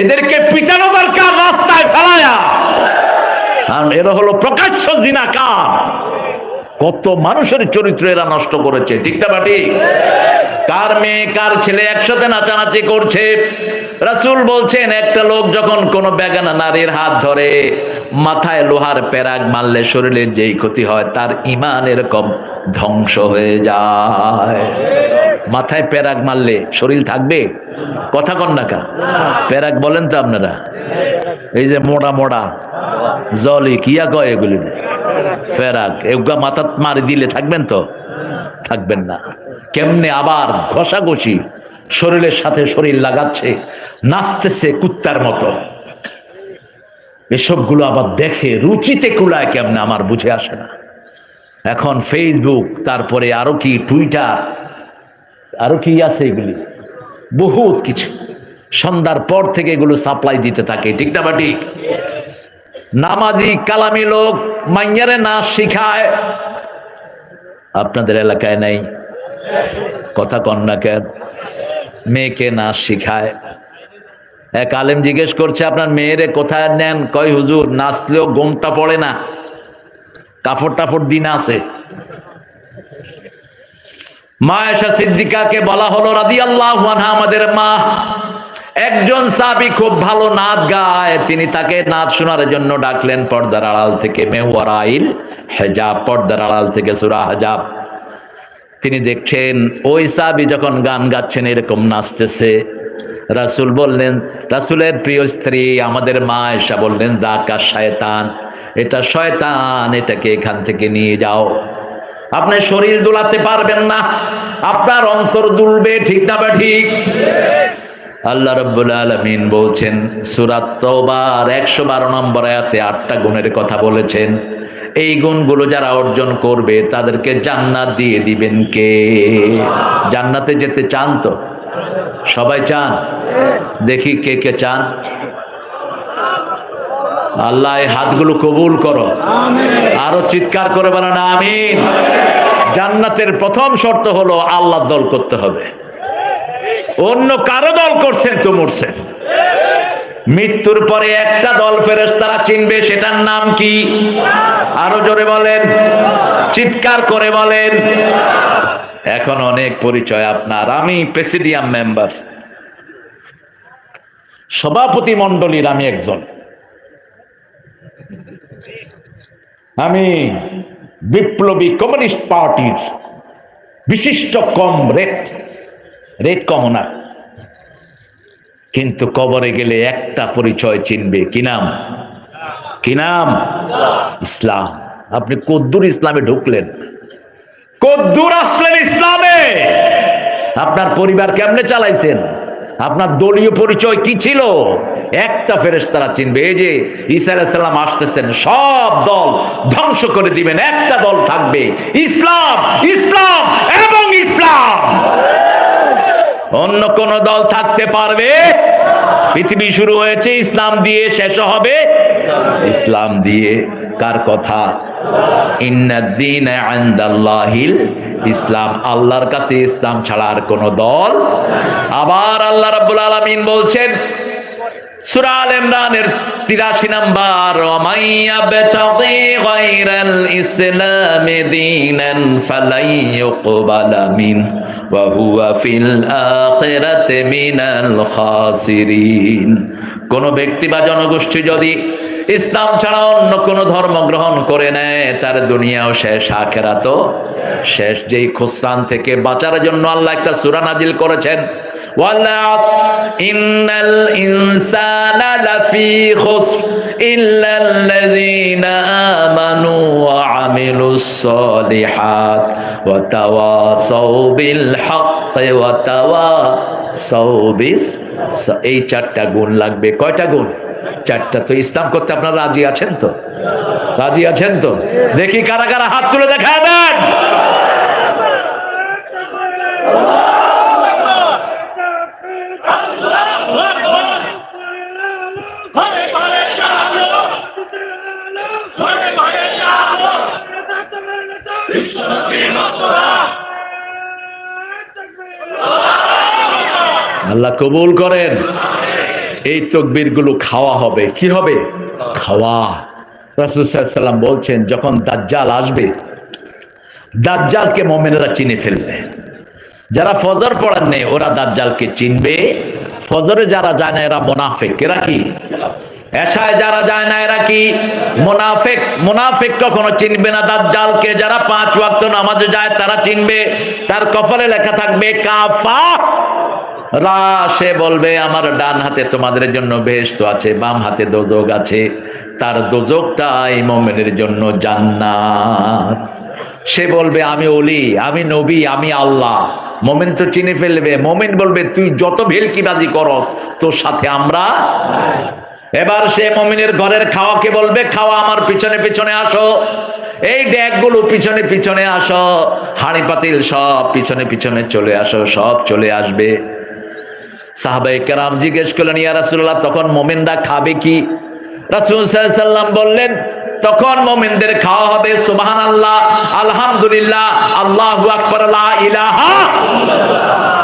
এদেরকে পিটানো দরকার রাস্তায় ফেলায়া। আর এরা হলো প্রকাশ্য জিনাকার। কত মানুষের চরিত্র এরা নষ্ট করেছে, ঠিক না ঠিক? কার মেয়ে কার ছেলে একসাথে নাচানাচি করছে। রাসূল বলছেন, একটা লোক যখন কোন বেগানা নারীর হাত ধরে, মাথায় লোহার পেরাক মারলে শরীরে যেই ক্ষতি হয়, তার ঈমান এরকম ধ্বংস হয়ে যায়। মাথায় পেরাক মারলে শরীর থাকবে? কথা কন না কা? পেরাক বলেন তো আপনারা? এই যে মোড়া মোড়া জলি কিয়া কয় এগুলি, পেরাক। এগুলা মাথা মারি দিলে থাকবেন তো? থাকবেন না। কেমনে আবার ঘষাঘষি শরীরের সাথে শরীর লাগাচ্ছে, নাচতেছে কুত্তার মতো। এসবগুলো আবার দেখে রুচিতে কুলায় কেমনে আমার বুঝে আসে না। এখন ফেসবুক, তারপরে আরো কি টুইটার, আরো কি আছে এগুলি, বহুত কিছু। সন্ধ্যার পর থেকে এগুলো সাপ্লাই দিতে থাকে, ঠিক না বা ঠিক? নামাজি কালামি লোক মাইয়ারে নাচ শিখায়। আপনাদের এলাকায় নাই? কথা কন না কেন? মেয়েকে নাচ শিখায়। এক আলেম জিজ্ঞেস করছে, আপনার মেয়েরে কোথায় নেন? কয় হুজুর, নাচলেও ঘুমটা পড়ে না, কাপড় টাপড় দিন আছে। মা আয়েশা সিদ্দিকাকে বলা হলো রাদিয়াল্লাহু আনহা, আমাদের মা, একজন সাহাবী খুব ভালো নাচ গায়, তিনি তাকে নাচ শোনার জন্য ডাকলেন পর্দার আড়াল থেকে। মেওয়ারাইল হিজাব, পর্দার আড়াল থেকে সূরা হিজাব। তিনি দেখছেন ওই সাহাবী যখন গান গাচ্ছেন, এরকম নাচতেছে। রাসূল বললেন, রাসূলের প্রিয় স্ত্রী আমাদের মা আয়েশা বললেন, যাকা শয়তান, এটা শয়তান, এটাকে এখান থেকে নিয়ে যাও। আপনি শরীর দুলাতে পারবেন না, আপনার অন্তর দুলবে, ঠিক না বা ঠিক? আল্লাহ রাব্বুল আলামিন বলছেন সূরা তাওবার 112 নম্বর আয়াতে 8টা গুণের কথা বলেছেন। এই গুণগুলো যারা অর্জন করবে তাদেরকে জান্নাত দিয়ে দিবেন কে? জান্নাতে যেতে চান তো? সবাই চান? দেখি কে কে চান। আল্লাহ এই হাতগুলো কবুল করো, আরো চিৎকার করে বলেন আমিন। জান্নাতের প্রথম শর্ত হলো আল্লাহর দল করতে হবে। অন্য কারো দল করছেন তো মরছেন। মৃত্যুর পরে একটা দল ফেরেশতারা চিনবে, সেটার নাম কি? আরো জোরে বলেন, চিৎকার করে বলেন। এখন অনেক পরিচয় আপনার। আমি প্রেসিডিয়াম মেম্বার, সভাপতি মণ্ডলীর আমি একজন। আমি বিপ্লবী কমিউনিস্ট পার্টির বিশিষ্ট রেড কমনার। কিন্তু কবরে গেলে একটা পরিচয় চিনবে, কি নাম? কি নাম? ইসলাম। আপনি কদ্দুর ইসলামে ঢুকলেন, কদ্দুর আসলেন ইসলামে? আপনার পরিবার কেমনে চালাইছেন? আপনার দলীয় পরিচয় কি ছিল? একটা ফেরেশতারা চিনবে। এই যে ঈসা আলাইহিস সালাম আসতেছেন, সব দল ধ্বংস করে দিবেন, একটা দল থাকবে, ইসলাম, ইসলাম এবং ইসলাম। অন্য কোন দল থাকতে পারবে? পৃথিবী শুরু হয়েছে ইসলাম দিয়ে, শেষ হবে ইসলাম দিয়ে। কার কথা? ইন্নাদ-দীনা ইনদাল্লাহিল ইসলাম। আল্লাহর কাছে ইসলাম ছাড়া আর কোন দল। আবার আল্লাহ রাব্বুল আলামিন বলছেন সূরা আল ইমরানের 83 নাম্বার, ওয়ামাইয়াবতাগি গায়রাল ইসলামি দীনান ফালাই ইউকবালা মিন ওয়া হুয়া ফিল আখিরাতি মিনাল খাসিরিন। কোন ব্যক্তি বা জনগোষ্ঠী যদি ইসলাম ছাড়া অন্য কোন ধর্ম গ্রহণ করে নেয়, তার দুনিয়াও শেষ, আখিরাতও শেষ। যেই খুসরান থেকে বাঁচার জন্য আল্লাহ একটা সূরা নাজিল করেছেন, ওয়াল আসর ইন্নাল ইনসানা লাফি খুসর ইল্লাল্লাযীনা আমানু ওয়া আমিলুস সলিহাত ওয়া তাওয়াসাউ বিল হাক্কি ওয়া তাওয়াসাউ বিস। এই চারটা গুণ লাগবে। কয়টা গুণ? চারটা। তো ইসলাম করতে আপনারা রাজি আছেন তো? রাজি আছেন তো? দেখি কারা কারা হাত তুলে দেখায় দেন। আল্লাহ কবুল করেন। এই তাকবীর গুলো খাওয়া হবে। কি হবে? খাওয়া। রাসূল সাল্লাল্লাহু আলাইহি ওয়াসাল্লাম বলছেন, যখন দাজ্জাল আসবে, দাজ্জালকে মুমিনেরা চিনে ফেলবে। যারা ফজর পড়েন নেই ওরা দাজ্জালকে চিনবে। ফজরে যারা যায় না এরা মুনাফিক। এরা কি? এশায় যারা যায় না এরা কি? মুনাফিক। মুনাফিক কখনো চিনবে না দাজ্জালকে। যারা 5 ওয়াক্ত নামাজে যায় তারা চিনবে। তার কপালে লেখা থাকবে কাফা রা। সে বলবে আমার ডান হাতে তোমাদের জন্য বেহেশত আছে, বাম হাতে দোজখ আছে। তার দোজখটাই মুমিনের জন্য জান্নাত। সে বলবে আমি ওলি, আমি নবী, আমি আল্লাহ। মুমিন তো চিনে ফেলবে। মুমিন বলবে তুই যত ভেলকিবাজি করস তোর সাথে আমরা। এবার সে মুমিনের ঘরের খাওয়াকে বলবে খাওয়া আমার পিছনে পিছনে আসো। এই ড্যাগগুলো পিছনে পিছনে আসো, হাঁড়ি পাতিল সব পিছনে পিছনে চলে আসো। সব চলে আসবে। সাহাবায়ে কেরাম জিজ্ঞেস করলেন, ইয়া রাসূলুল্লাহ তখন মুমিনরা খাবে কি? রাসূল সাল্লাল্লাহু আলাইহি ওয়াসাল্লাম বললেন, তখন মুমিনদের খাওয়া হবে সুবহানাল্লাহ, আলহামদুলিল্লাহ, আল্লাহু আকবার, লা ইলাহা।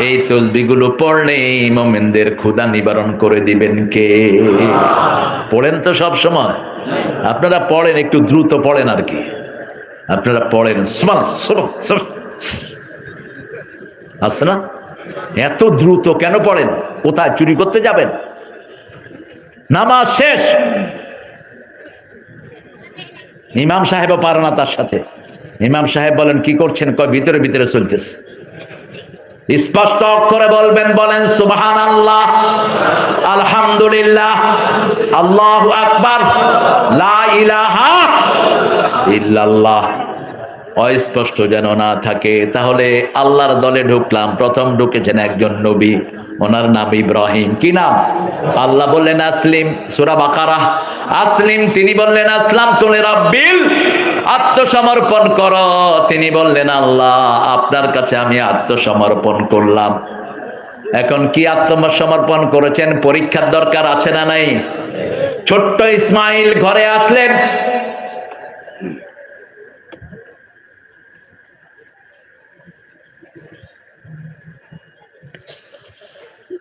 এই তাসবিহগুলো পড়লে মুমিনদের ক্ষুধা নিবারণ করে দিবেন কে? পড়েন তো সব সময়। আপনারা পড়েন, একটু দ্রুত পড়েন আর কি। আপনারা পড়েন আছে না? এত দ্রুত কেন পড়েন? কোথায় চুরি করতে যাবেন? নামাজ শেষ, ইমাম সাহেবও পারে না তার সাথে। ইমাম সাহেব বলেন কি করছেন? কয় ভিতরে ভিতরে চলতেছে। স্পষ্ট করে বলবেন, বলেন সুবহানাল্লাহ, আলহামদুলিল্লাহ, আল্লাহু আকবার, লা ইলাহা ইল্লাল্লাহ। অস্পষ্ট যেন না থাকে। তাহলে আল্লাহর দলে ঢুকলাম। প্রথম ঢুকেছেন একজন নবী, ওনার নাম ইব্রাহিম। কি নাম? আল্লাহ বললেন আসলিম, সূরা বাকারা, আসলিম। তিনি বললেন আসলাম তুলি রাব্বিল, আত্মসমর্পণ করো। তিনি বললেন আল্লাহ আপনার কাছে আমি আত্মসমর্পণ করলাম। এখন কি আত্মসমর্পণ করেছেন? পরীক্ষার দরকার আছে না নাই? ছোট্ট ইসমাইল ঘরে আসলেন।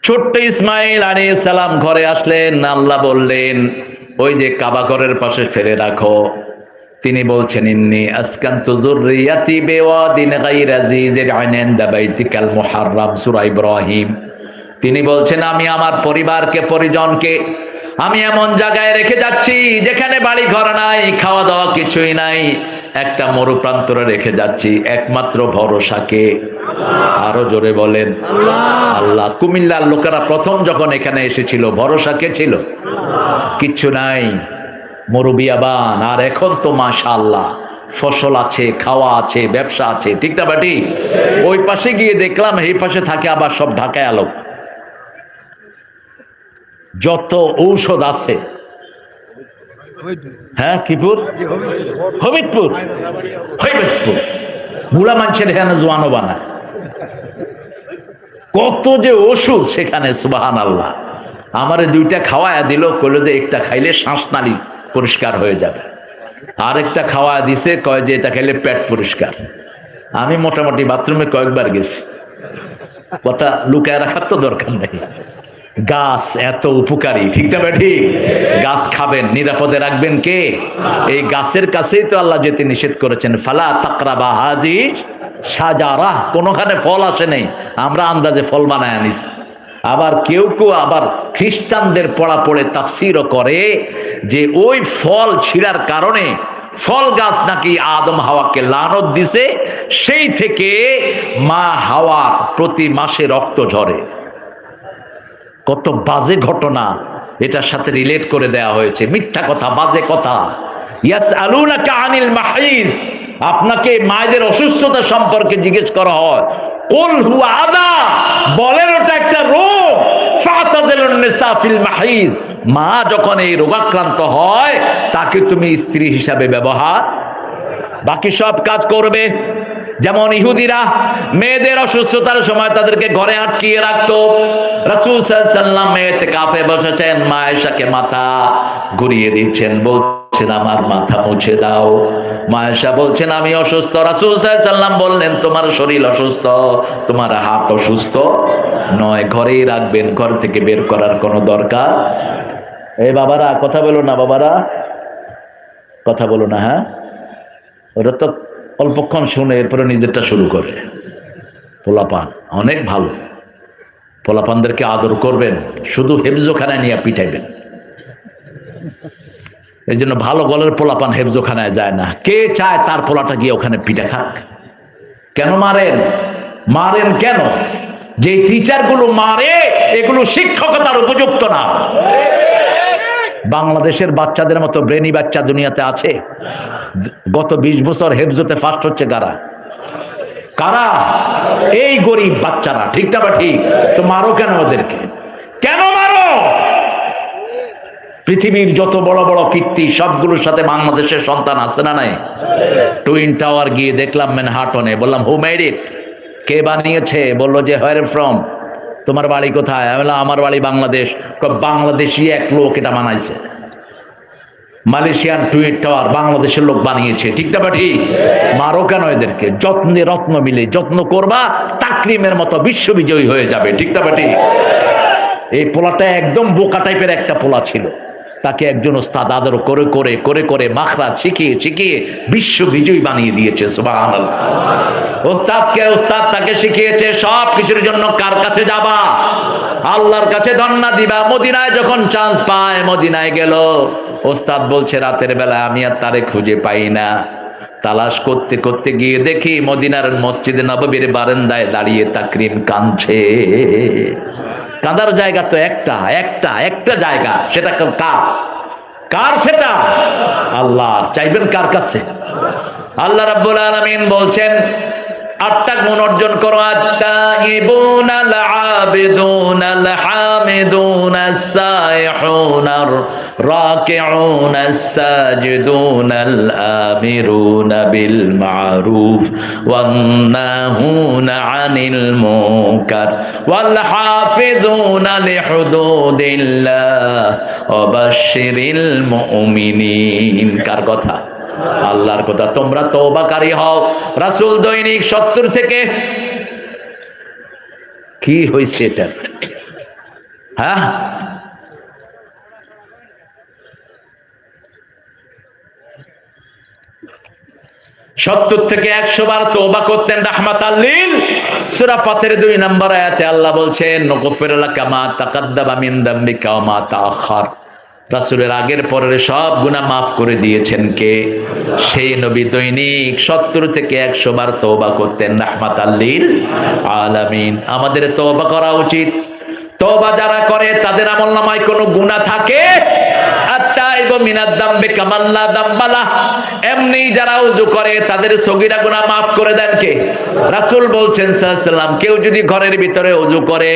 ছোট্ট ইসমাইল আলাইহিস সালাম ঘরে আসলেন। আল্লাহ বললেন ওই যে কাবা ঘরের পাশে ফেলে রাখো। তিনি বলছেন ইন্নী আসকানতু যুররিয়াতি বিওয়াদিন গায়রা যিযির ইনদা বাইতিকাল মুহাররাম, সূরা ইব্রাহিম। তিনি বলছেন আমি আমার পরিবারকে, পরিজনকে আমি এমন জায়গায় রেখে যাচ্ছি যেখানে বাড়ি ঘর নাই, খাওয়া দাওয়া কিছুই নাই। একটা মরু প্রান্তরে রেখে যাচ্ছি। একমাত্র ভরসাকে, আরো জোরে বলেন আল্লাহ। কুমিল্লার লোকেরা প্রথম যখন এখানে এসেছিল ভরসা কে ছিল? কিচ্ছু নাই, মরুবিয়াবান। আর এখন তো মাশাআল্লাহ ফসল আছে, খাওয়া আছে, ব্যবসা আছে। ঠিক না বাটি? ওই পাশে গিয়ে দেখলাম এই পাশে থাকে আবার সব ঢাকায় আলো। যত ঔষধ আছে, হ্যাঁ কিপুর, হবিবপুর, হবিবপুর বুড়া মানুষের এখানে জোয়ানো বানায়। কত যে ওষুধ সেখানে, সুবহানাল্লাহ। আমারে 2টা খাওয়ায়া দিল, কইলো যে একটা খাইলে শ্বাসনালী পরিষ্কার হয়ে যাবে। আরেকটা খাওয়া দিছে, কয় যে এটা খাইলে পেট পরিষ্কার। আমি মোটামুটি বাথরুমে কয়েকবার গেছি। কথা লুকায় রাখার তো দরকার নেই। গাছ এত উপকারী, ঠিক না ঠিক? গাছ খাবেন, নিরাপদে রাখবেন কে? এই গাছের কাছেই তো আল্লাহ যেতে নিষেধ করেছেন, ফালা তাকরাবা হাজি সাজারা। কোনখানে ফল আসে নেই, আমরা আন্দাজে ফল বানায় আনিস। আবার কেউ কেউ আবার খ্রিস্টানদের পড়া পড়ে তাফসীরও করে যে ওই ফল ছিঁড়ার কারণে ফল গাছ নাকি আদম হাওয়াকে লানত দিছে, সেই থেকে মা হাওয়া প্রতি মাসে রক্ত ঝরে। কত বাজে ঘটনা এটার সাথে রিলেট করে দেয়া হয়েছে। মিথ্যা কথা, বাজে কথা। ইয়াসআলুনাকা আনিল মাহিজ, আপনাকে মায়েদের অসুস্থতা সম্পর্কে জিজ্ঞেস করা হয়। কুল হুয়া আযা, বলেন ওটা একটা রোগ। ফাতাজিলুন নিসা ফিল মাহিজ, মা যখন এই রোগাক্রান্ত হয় তাকে তুমি স্ত্রী হিসাবে ব্যবহার, বাকি সব কাজ করবে। যেমন ইহুদিরা মেয়েদের অসুস্থতার সময় তাদেরকে ঘরে আটকিয়ে রাখতো। রাসূল সাল্লাল্লাহু আলাইহি ওয়াসাল্লাম ইতিকাফে বসেছেন, মা আয়েশাকে মাথা ঘুরিয়ে দিচ্ছেন, বলছেন আমার মাথা মুছে দাও। মা আয়েশা বলছেন আমি অসুস্থ। রাসূল সাল্লাল্লাহু আলাইহি ওয়াসাল্লাম বললেন তোমার শরীর অসুস্থ, তোমার হাত অসুস্থ নয়, ঘরেই রাখবেন, ঘর থেকে বের করার কোনো দরকার। এই বাবারা কথা বলো না, বাবারা কথা বলো না। হ্যাঁ, ওরা তো অল্পক্ষণ শুনে এরপরে নিজেরটা শুরু করে। পোলাপান অনেক ভালো, পোলাপানদেরকে আদর করবেন, শুধু হেফজোখানায় নিয়ে পিটাইবেন। এই জন্য ভালো গলের পোলাপান হেফজোখানায় যায় না। কে চায় তার পোলাটা গিয়ে ওখানে পিটা খাক? কেন মারেন? মারেন কেন? যে টিচারগুলো মারে এগুলো শিক্ষকতার উপযুক্ত না। বাংলাদেশের বাচ্চাদের মতো ব্রেনি বাচ্চা দুনিয়াতে আছে? গত 20 বছর হেফজোতে ফার্স্ট হচ্ছে কারা? কারা? এই গরিব বাচ্চারা। ঠিক না বা ঠিক? তো মারো কেন ওদেরকে? কেন মারো? পৃথিবীর যত বড় বড় কীর্তি সবগুলোর সাথে বাংলাদেশের সন্তান আছে না নাই? টুইন টাওয়ার গিয়ে দেখলাম ম্যানহাটনে, বললাম হু মেড ইট, কে বানিয়েছে? বললো যে হোয়ার ফ্রম, তোমার বাড়ি কোথায়? আমি বললাম আমার বাড়ি বাংলাদেশ। বাংলাদেশি এক লোক এটা বানাইছে। মালয়েশিয়ান টুইন টাওয়ার বাংলাদেশের লোক বানিয়েছে। ঠিক না বা ঠিক? মারো কেন এদেরকে? যত্নে রত্ন মিলে যত্ন করবা, তাকরিমের মতো বিশ্ববিজয়ী হয়ে যাবে। ঠিক না বা ঠিক? এই পোলাটা একদম বোকা টাইপের একটা পোলা ছিল, তাকে একজন ওস্তাদ আদর করে করে করে করে মাখরাজ শিখিয়ে শিখিয়ে বিশ্ববিজয়ী বানিয়ে দিয়েছে। সুবহানাল্লাহ। ওস্তাদ তাকে শিখিয়েছে সব কিছুর জন্য কার কাছে যাবা? আল্লাহর কাছে ধন্না দিবা। মদিনায় যখন চান্স পায় মদিনায় গেল। ওস্তাদ বলছে রাতের বেলা আমি আর তারে খুঁজে পাই না, তালাশ করতে করতে গিয়ে দেখি মদিনার মসজিদে নববীর বারান্দায় দাঁড়িয়ে তাকরিম কাঁদছে। কাঁদার জায়গা তো একটা জায়গা, সেটা কার সেটা? আল্লাহ। চাইবেন কার কাছে? আল্লাহ রাব্বুল আলামিন বলছেন 8টা গুণ অর্জন করো। আত-তাইবুন আল-আবিদুন আল-হামিদুন আস-সাইহুন আর-রাকিউন আস-সাজিদুন আল-আমিরুন বিল মা'রুফ ওয়ান-নাহুন আনিল মুনকার ওয়াল হাফিজুনা লিহুদুদিল্লাহ ওয়া বাশশিরিল মুমিনিন। কার কথা? আল্লাহর কথা। তোমরা তওবাকারী হও। রাসূল দৈনিক 70 থেকে কি হইছে এটা? হ্যাঁ, 70 থেকে 100 বার তওবা করতেন রাহমাতাল লিল। সূরা ফাতির 2 নম্বর আয়াতে আল্লাহ বলছেন নগফির লাকা মা তাকাদ্দামা মিন যামবিকা ওয়া মা তাআখার। রাসূলের আগের পরের সব গুনাহ মাফ করে দিয়েছেন কে? সেই নবী দৈনিক 70 থেকে 100 বার তওবা করতেন রাহমাতাল লিল আলামিন। আমাদের তওবা করা উচিত। তওবা যারা করে তাদের আমলনামায় কোনো গুনাহ থাকে? আত-তাইবু মিনাদ যামবি কামাল্লা যামবালা। এমনি যারা ওযু করে তাদের সগীরা গুনাহ মাফ করে দেন কে? রাসূল বলছেন সাল্লাল্লাহু আলাইহি ওয়াসাল্লাম কেউ যদি ঘরের ভিতরে ওযু করে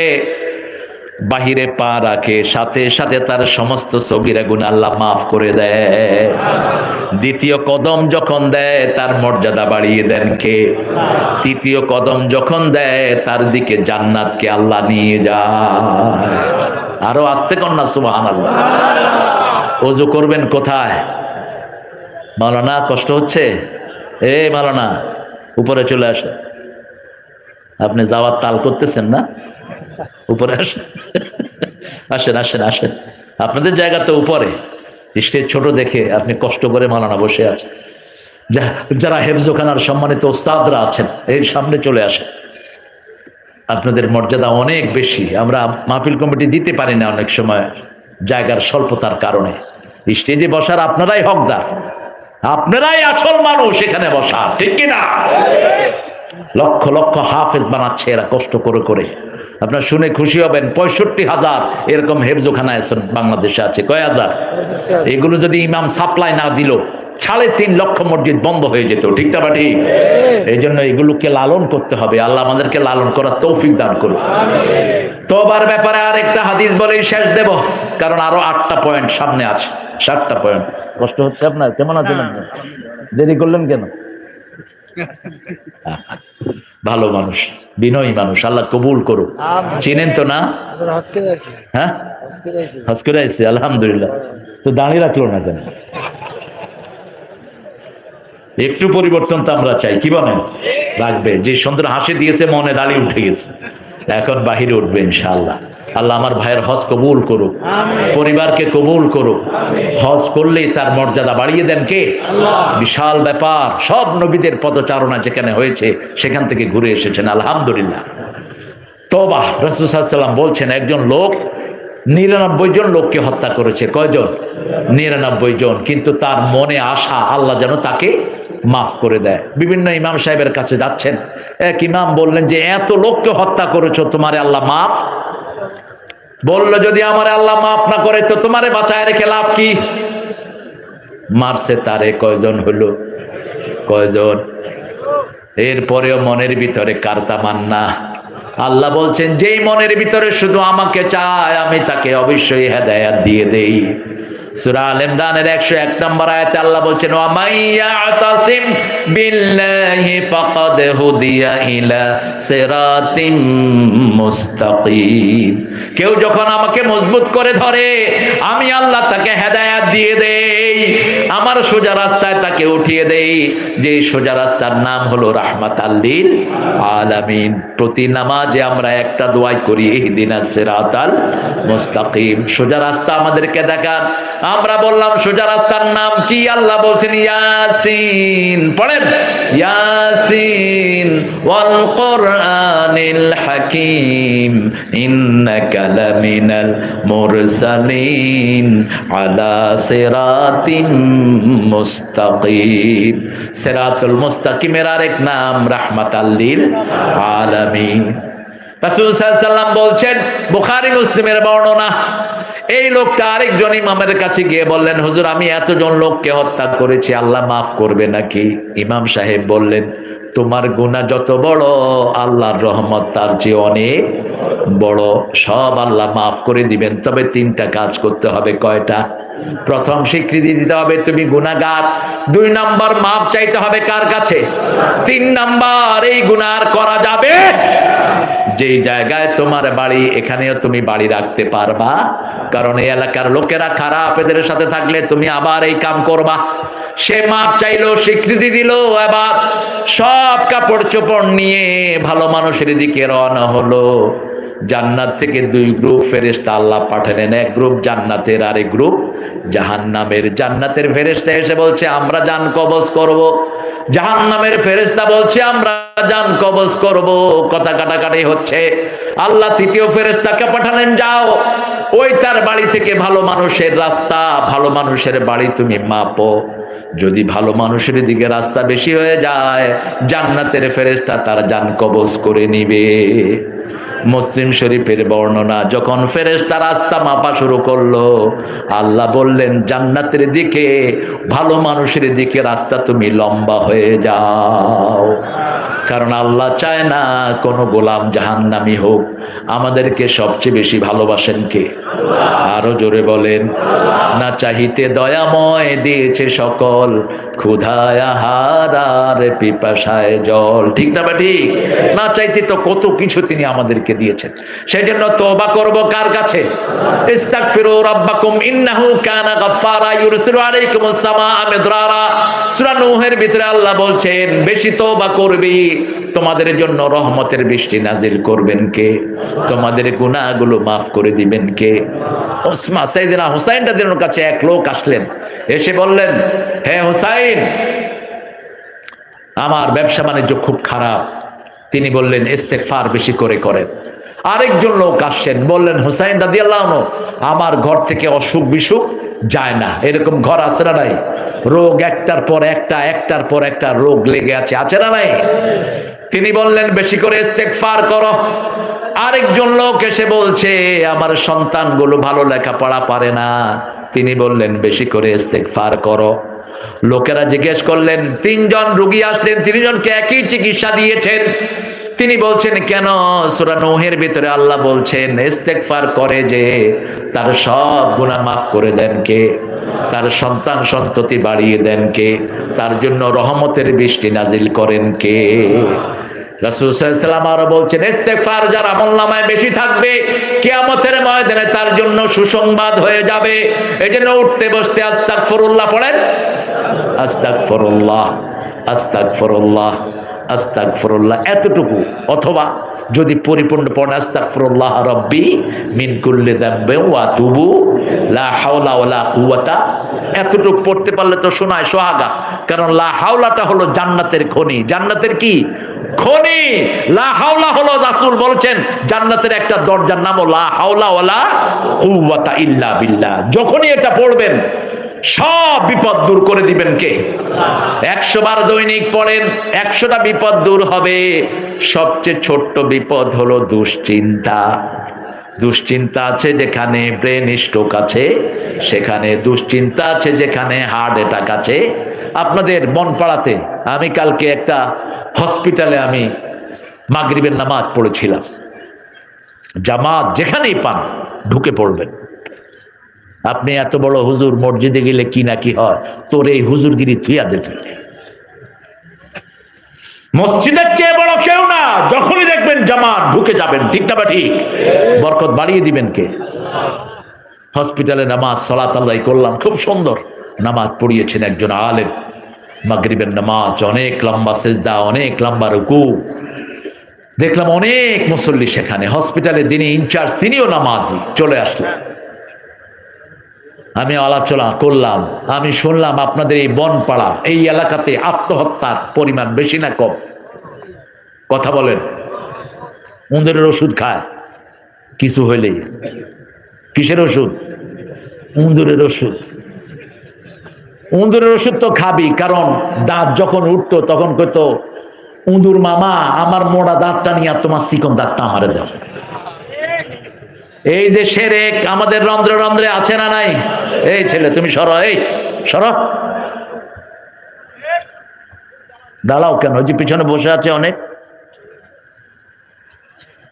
বাহিরে পা রাখে সাথে সাথে তার সমস্ত সগীরা গুনাহ আল্লাহ মাফ করে দেয়। দ্বিতীয় কদম যখন দেয় তার মর্যাদা বাড়িয়ে দেন কে? তৃতীয় কদম যখন দেয় তার দিকে জান্নাতকে আল্লাহ নিয়ে যায়। আরো আস্তে কন্যা সুবহানাল্লাহ। ওযু করবেন কোথায়? মাওলানা কষ্ট হচ্ছে? এই মাওলানা উপরে চলে আসে। আপনি যাওয়ার তাল করতেছেন না? উপরে আসেন, আসেন আসেন আসেন। আপনাদের জায়গা তো উপরে, স্টেজ ছোট দেখে আপনি কষ্ট করে মাওলানা বসে আছেন। যারা হেফজোখানার সম্মানিত ওস্তাদরা আছেন এই সামনে চলে আসেন। আপনাদের মর্যাদা অনেক বেশি। আমরা মাহফিল কমিটি দিতে পারি না অনেক সময় জায়গার স্বল্পতার কারণে। স্টেজে বসার আপনারাই হকদার, আপনারাই আসল মানুষ এখানে বসা, ঠিক কিনা? লক্ষ লক্ষ হাফেজ বানাচ্ছে এরা কষ্ট করে করে। আপনারা শুনে খুশি হবেন 65,000 এরকম হেফজোখানা বাংলাদেশে আছে। কয় হাজার? এগুলো যদি ইমাম সাপ্লাই না দিল 3.5 লক্ষ মসজিদ বন্ধ হয়ে যেত, ঠিক না বা ঠিক? এই জন্য এগুলোকে লালন করতে হবে। আল্লাহ আমাদেরকে লালন করার তৌফিক দান করুন। তওবার ব্যাপারে আরেকটা হাদিস বলেই শেষ দেব, কারণ আরো 8টা পয়েন্ট সামনে আছে। 7টা পয়েন্ট। কষ্ট হচ্ছে আপনার? কেমন আছেন আপনি? দেরি করলেন কেন? ভালো মানুষ, বিনয়ী মানুষ, আল্লাহ কবুল করুক। চিনেন তো না? হ্যাঁ, হজ করে আইছে, আলহামদুলিল্লাহ। তো দাঁড়িয়ে রাখলো না কেন? একটু পরিবর্তন তো আমরা চাই, কি বলেন? রাখবে। যে সুন্দর হাসি দিয়েছে মনে দাঁড়িয়ে উঠে গেছে, এখন বাহিরে উঠবে ইনশাআল্লাহ। আল্লাহ আমার ভাইয়ের হজ কবুল করুক, পরিবারকে কবুল করুক। হজ করলেই তার মর্যাদা বাড়িয়ে দেন কে? বিশাল ব্যাপার। সব নবীদের পদচারণা যেখানে হয়েছে সেখান থেকে ঘুরে এসেছেন, আলহামদুলিল্লাহ। তওবা। রাসূল সাল্লাল্লাহু আলাইহি ওয়াসাল্লাম বলছেন একজন লোক 99 জন লোককে হত্যা করেছে। কয়জন? 99 জন। কিন্তু তার মনে আশা আল্লাহ যেন তাকে মাফ করে দেয়। বিভিন্ন ইমাম সাহেবের কাছে যাচ্ছেন, এক ইমাম বললেন যে এত লোককে হত্যা করেছো, তোমারে আল্লাহ মাফ? বলল যদি আমারে আল্লাহ মাফ না করে তো তোমারে বাঁচায় রেখে লাভ কি? মারছে তারে কয়জন হলো? কয়জন? এরপরেও মনের ভিতরে কারতা মান্না। আল্লাহ বলছেন যেই মনের ভিতরে শুধু আমাকে চায় আমি তাকে অবশ্যই হেদায়েত দিয়ে দেই। সূরা আল ইমরানের 101 নম্বর আয়াতে আল্লাহ বলছেন ওয়া মাইয়াতাসিম বিল্লাহি ফাকাদ হুদিয়া ইলা সিরাতিম মুস্তাকিম। কেউ যখন আমাকে মজবুত করে ধরে আমি আল্লাহ তাকে হেদায়েত দিয়ে দেই, আমার সোজা রাস্তায় তাকে উঠিয়ে দেই। যে সোজা রাস্তার নাম হলো রাহমাতাল লিল আলামিন। প্রতি নামাজে আমরা একটা দোয়া করি, ইহদিনাস সিরাতাল মুস্তাকিম। সোজা রাস্তা আমাদেরকে দেখান। আমরা বললাম সোজা রাস্তার নাম কি? আল্লাহ বলছেন ইয়াসিন। পড়েন ইয়াসিন ওয়াল কুরআনিল হাকিম ইন্নাকা লামিনাল মুরসালিন আলা সিরাতিম মুস্তাকিম। সিরাতুল মুস্তাকিমের আরেক নাম রাহমাতাল লিল আলামিন। রাসূল সাল্লাল্লাহু আলাইহি ওয়াসাল্লাম বলছেন, বুখারী মুসলিমের বর্ণনা, এই লোকটা আরেকজন ইমামের কাছে গিয়ে বললেন হুজুর আমি এতজন লোককে হত্যা করেছি, আল্লাহ মাফ করবে নাকি? ইমাম সাহেব বললেন তোমার গুনাহ যত বড় আল্লাহর রহমত তার চেয়ে অনেক বড়। সব আল্লাহ মাফ করে দিবেন, তবে 3টা কাজ করতে হবে। কয়টা? প্রথম স্বীকৃতি দিতে হবে তুমি গুনাহগার। 2 নাম্বার মাফ চাইতে হবে কার কাছে? 3 নাম্বার এই গুনাহ আর করা যাবে। যেই জায়গায় তোমার বাড়ি এখানেও তুমি বাড়ি রাখতে পারবা, কারণ এই এলাকার লোকেরা খারাপ, এদের সাথে থাকলে তুমি আবার এই কাম করবা। সে মাপ চাইলো, স্বীকৃতি দিল, এবার সব কাপড় চোপড় নিয়ে ভালো মানুষের দিকে রওনা হলো। জান্নাত থেকে 2 গ্রুপ ফেরেশতা আল্লাহ পাঠালেন, এক গ্রুপ জান্নাতের আর এক গ্রুপ জাহান্নামের। জান্নাতের ফেরেশতা এসে বলছে আমরা জান কবজ করব, জাহান্নামের ফেরেশতা বলছে আমরা জান কবজ করব। কথা কাটাকাটি হচ্ছে। আল্লাহ 3য় ফেরেশতাকে পাঠালেন, যাও ওই তার বাড়ি থেকে ভালো মানুষের রাস্তা, ভালো মানুষের বাড়ি তুমি মাপো। যদি ভালো মানুষের দিকে রাস্তা বেশি হয়ে যায় জান্নাতের ফেরেশতা তার জান কবজ করে নিবে। মুসলিম শরীফের বর্ণনা, যখন ফেরেশতা রাস্তা মাপা শুরু করলো আল্লাহ বললেন জান্নাতের দিকে ভালো মানুষের দিকে রাস্তা তুমি লম্বা হয়ে যাও। কারণ আল্লাহ চায় না কোনো গোলাম জাহান্নামী হোক। আমাদেরকে সবচেয়ে বেশি ভালোবাসেন কে? আরো জোরে বলেন। না চাহিতে দয়াময় দিয়েছে সকল, ক্ষুধায় আহার আর পিপাসায় জল। ঠিক না বা ঠিক? না চাইতে তো কত কিছু তিনি আমাদেরকে দিয়েছেন। সেই জন্য তওবা করব কার কাছে? ইস্তাগফিরু রাব্বাকুম ইন্নাহু কানা গাফফারা ইউরসিলু আলাইকুমুস সামাআ মিদরারা। সূরা নূহের ভিতরে আল্লাহ বলছেন বেশি তওবা করবি, তোমাদের জন্য রহমতের বৃষ্টি নাজিল করবেন কে? তোমাদের গুনাহগুলো মাফ করে দিবেন কে? ওসমা সাইয়েদনা হুসাইন রাদিয়াল্লাহু আনহুর কাছে এক লোক আসলেন, এসে বললেন হে হুসাইন আমার ব্যবসা বাণিজ্য খুব খারাপ, তিনি বললেন ইস্তেগফার বেশি করে করেন। আরেকজন লোক আসছেন, বললেন হুসাইন রাদিয়াল্লাহু আনহু, আমার ঘর থেকে অসুখ বিসুখ যায় না। এরকম ঘর আছে না নাই? রোগ একটার পর একটা, একটার পর একটা রোগ লেগে আছে, আছে না নাই? তিনি বললেন বেশি করে ইস্তেগফার করো। আরেকজন লোক এসে বলছে আমার সন্তানগুলো ভালো লেখাপড়া পারে না। তিনি বললেন বেশি করে ইস্তেগফার করো। লোকেরা জিজ্ঞেস করলেন, তিনজন রোগী আসলেন, তিনজনকে একই চিকিৎসা দিয়েছেন। তিনি বলছেন কেন? সূরা নূহের ভিতরে আল্লাহ বলছেন ইস্তেগফার করে যে তার সব গুনাহ মাফ করে দেন কে? তার সন্তান সন্ততি বাড়িয়ে দেন কে? তার জন্য রহমতের বৃষ্টি নাজিল করেন কে? রাসূল সাল্লাল্লাহু আলাইহি ওয়াসাল্লাম আরো বলছেন ইস্তেগফার যার আমলনামায় বেশি থাকবে কিয়ামতের ময়দানে তার জন্য সুসংবাদ হয়ে যাবে। এজন্য উঠতে বসতে আস্তাগফিরুল্লাহ পড়েন, আস্তাগফিরুল্লাহ, আস্তাগফিরুল্লাহ, আস্তাগফিরুল্লাহ, এতটুকু। অথবা যদি পরিপূর্ণ পড়েন আস্তাগফিরুল্লাহ রাব্বি মিন কুল্লি যামবিন ওয়া আতুবু লা হাওলা ওয়ালা কুওয়াতা, এতটুকু পড়তে পারলে তো শোনায় সোহাগা। কারণ লা হাওলাটা হলো জান্নাতের খনি। জান্নাতের কি খনি? লা হাওলা হলো, রাসূল বলেছেন জান্নাতের একটা দরজার নাম লা হাওলা ওয়ালা কুওয়াতা ইল্লা বিল্লাহ। যখনই এটা পড়বেন সব বিপদ দূর করে দিবেন কে? 100 বার দৈনিক পড়েন, 100টা বিপদ দূর হবে। সবচেয়ে ছোট্ট বিপদ হলো দুশ্চিন্তা। দুশ্চিন্তা আছে যেখানে ব্রেন স্ট্রোক আছে, সেখানে দুশ্চিন্তা আছে যেখানে হার্ট অ্যাটাক আছে। আপনাদের বনপাড়াতে আমি কালকে একটা হসপিটালে আমি মাগরিবের নামাজ পড়েছিলাম। জামাত যেখানেই পান ঢুকে পড়বেন। আপনি এত বড় হুজুর, মসজিদে গেলে কি না কি হয়, তোর এই হুজুরগিরি থুইয়া দিতে। মসজিদের চেয়ে বড় কেউ না। যখনই দেখবেন জামাত ঢুকে যাবেন, ঠিক না বা ঠিক? বরকত বাড়িয়ে দিবেন কে? হসপিটালে নামাজ সালাত আদায় করলাম, খুব সুন্দর নামাজ পড়িয়েছেন একজন আলেম। মাগরিবের নামাজ, অনেক লম্বা সেজদা, অনেক লম্বা রুকু। দেখলাম অনেক মুসল্লি সেখানে। হসপিটালে যিনি ইনচার্জ তিনিও নামাজি, চলে আসলেন। আমি আলোচনা করলাম, আমি শুনলাম আপনাদের এই বনপাড়া এই এলাকাতে আত্মহত্যার পরিমাণ বেশি না কম? কথা বলেন। উঁদরের ওষুধ খায় কিছু হইলেই। কিসের ওষুধ? উঁদরের ওষুধ। উঁদরের ওষুধ তো খাবি, কারণ দাঁত যখন উঠতো তখন কইতো উঁদুর মামা আমার মোড়া দাঁতটা নিয়ে তোমার চিকন দাঁতটা আমারে দাও। এই যে শিরক আমাদের রন্ধ্রে রন্ধ্রে আছে না নাই? এই ছেলে তুমি সরো, এই সরো, দাঁড়াও কেন? ওই যে পিছনে বসে আছে অনেক।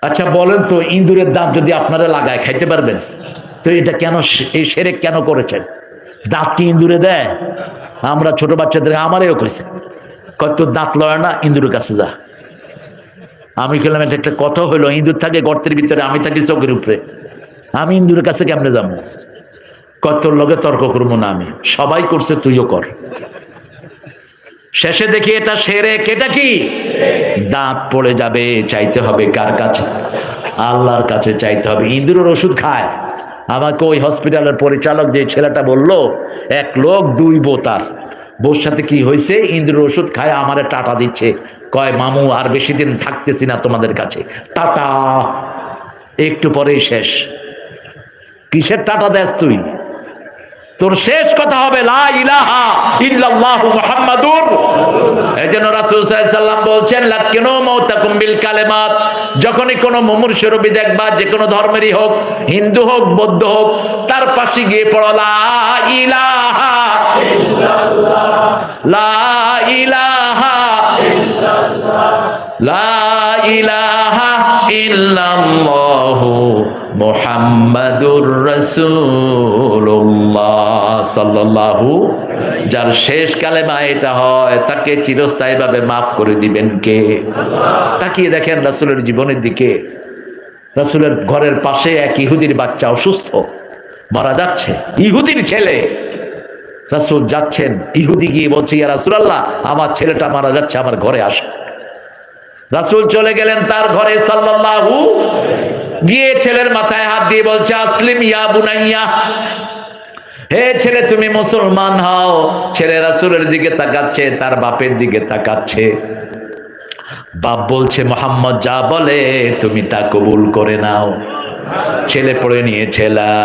আচ্ছা বলেন তো, ইঁদুরের দাঁত যদি আপনারা লাগায় খাইতে পারবেন? তো এটা কেন, এই শিরক কেন করেছেন? দাঁত কি ইঁদুরে দেয়? আমরা ছোট বাচ্চাদের, আমারও কইছে, কত দাঁত লয় না, ইঁদুরের কাছে যা। আমি খেলাম একটা কথা হইলো, ইঁদুর থাকে গর্তের ভিতরে, আমি থাকি চোখের উপরে, আমি ইঁদুরের কাছে কেমনে যাবো? কত লগে তর্ক করবো না আমি? সবাই করছে, তুইও কর। শেষে দেখি এটা শিরক। এটা কি? দাঁত পড়ে যাবে। চাইতে হবে কার কাছে? আল্লাহর কাছে চাইতে হবে। ইঁদুরের ওষুধ খায়। আমাকে ওই হসপিটালের পরিচালক যে ছেলেটা বলল, এক লোক দুই বউ, তার বউর সাথে কি হয়েছে, ইঁদুরের ওষুধ খায় আমারে টাটা দিচ্ছে। কয় মামু আর বেশি দিন থাকতেছি না তোমাদের কাছে, টাটা। একটু পরেই শেষ। কিসের টাটা দেস তুই? তোর শেষ কথা হবে লা ইলাহা ইল্লাল্লাহু মুহাম্মাদুর। এজন্য রাসূল সাল্লাল্লাহু আলাইহি ওয়াসাল্লাম বলছেন লাকিনু মাউতাকুম বিল কালিমাত। যখনই কোনো মুমূর্ষু রোগী দেখবা, যে কোনো ধর্মেরই হোক, হিন্দু হোক বৌদ্ধ হোক, তার পাশে গিয়ে পড়ো লা ইলাহা ইল্লাল্লাহ, লা ইলাহা ইল্লাল্লাহ, লা ইলাহা ইল্লাল্লাহু মুহাম্মাদুর রাসূলুল্লাহ সাল্লাল্লাহু। যার শেষ কালেমা এটা হয় তাকে চিরস্থায়ীভাবে মাফ করে দিবেন কে? তাকিয়ে দেখেন রাসূলের জীবনের দিকে। রাসূলের ঘরের পাশে এক ইহুদির বাচ্চা অসুস্থ, মারা যাচ্ছে, ইহুদির ছেলে। রাসূল যাচ্ছেন, ইহুদি গিয়ে বলছে ইয়া রাসূলুল্লাহ আমার ছেলেটা মারা যাচ্ছে, আমার ঘরে আসেন। রাসূল চলে গেলেন তার ঘরে সাল্লাল্লাহু, গিয়ে ছেলের মাথায় হাত দিয়ে বলছে আসলিম ইয়া বুনাইয়া, হে ছেলে তুমি মুসলমান হও। ছেলে রাসূলের দিকে তাকাচ্ছে, তার বাপের দিকে তাকাচ্ছে। বাপ বলছে মোহাম্মদ যা বলে তুমি তা কবুল করে নাও। ছেলে পড়ে নিয়েছে লা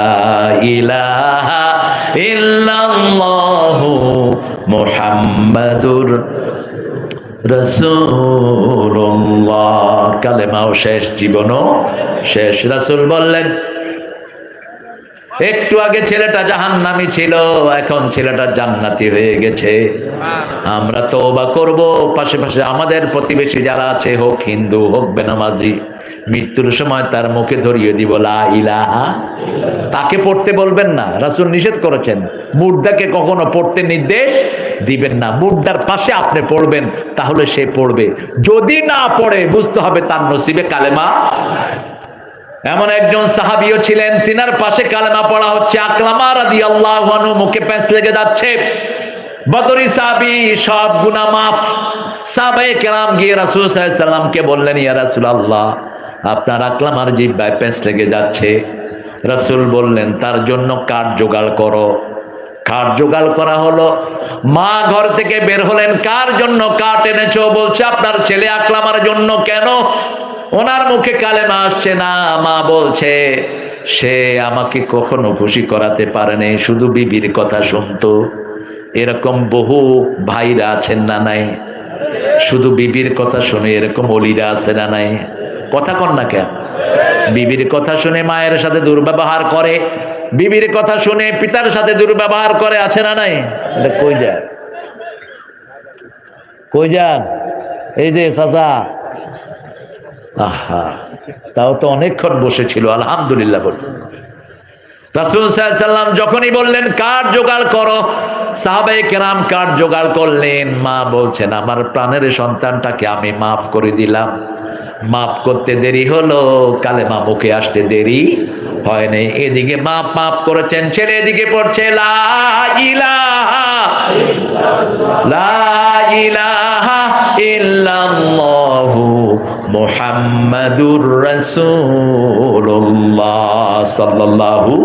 ইলাহা ইল্লাল্লাহু মুহাম্মাদুর রাসূলুল্লাহ। কালেমাও শেষ, জীবনও শেষ। রাসূল বললেন একটু আগে ছেলেটা জাহান্নামী ছিল, এখন ছেলেটা জান্নাতি হয়ে গেছে। আমরা তওবা করব, পাশে পাশে আমাদের প্রতিবেশী যারা আছে, হোক হিন্দু হোক বেনামাজি, মৃত্যুর সময় তার মুখে ধরিয়ে দিব লা ইলাহা। তাকে পড়তে বলবেন না, রাসূল নিষেধ করেছেন। মুর্দাকে কখনো পড়তে নির্দেশ দিবেন না, মুর্দার পাশে আপনি পড়বেন, তাহলে সে পড়বে। যদি না পড়ে বুঝতে হবে তার নসিবে কালেমা। এমন একজন সাহাবীও ছিলেন, তিনার পাশে কালেমা পড়া হচ্ছে, আকলামা রাদিয়াল্লাহু আনহু মুখে প্যাঁচ লেগে যাচ্ছে। বদরি সাহাবী, সব গুনাহ মাফ। সাহাবায়ে কেরাম গিয়ে রাসূল সাল্লাল্লাহু আলাইহি সাল্লামকে বললেন, ইয়া রাসূলুল্লাহ, আপনার আকলামার জিহ্বায় প্যাঁচ লেগে যাচ্ছে। রাসূল বললেন, তার জন্য কাঠ জোগাড় করো। কাঠ জোগাড় করা হলো। মা ঘর থেকে বের হলেন, কার জন্য কাঠ এনেছো? বলছে আপনার ছেলে আকলামার জন্য। কেন? ওনার মুখে কালেমা আসছে না। মা বলছে সে আমাকে কখনো খুশি করাতে পারেনি, শুধু বিবির কথা শুনতো। এরকম বহু ভাইরা আছেন না নাই? শুধু বিবির কথা শুনে এরকম অলিরা আছে না নাই? কথা কন না কেন? বিবির কথা শুনে মায়ের সাথে দুর্ব্যবহার করে, বিবির কথা শুনে পিতার সাথে দুর্ব্যবহার করে, আছে না নাই? এটা কই যান, কই যান? এই যে চাচা, আহা, তাও তো অনেকক্ষণ বসেছিল, আলহামদুলিল্লাহ বল। রাসূল সাল্লাল্লাহু আলাইহি সাল্লাম যখনই বললেন কাঠ জোগাড় করো, সাহাবায়ে কেরাম কাঠ জোগাড় করলেন। মা বলছেন আমার প্রাণের সন্তানটাকে আমি মাফ করে দিলাম। মাফ করতে দেরি হলো, কালেমা মুখে আসতে দেরি হয় নাই। এদিকে মাপ মাপ করেছেন, ছেলে এদিকে পড়ছে লা ইলাহা লা ইলাহা ইল্লাল্লাহু মুহাম্মাদুর রাসূলুল্লাহ সাল্লাল্লাহু।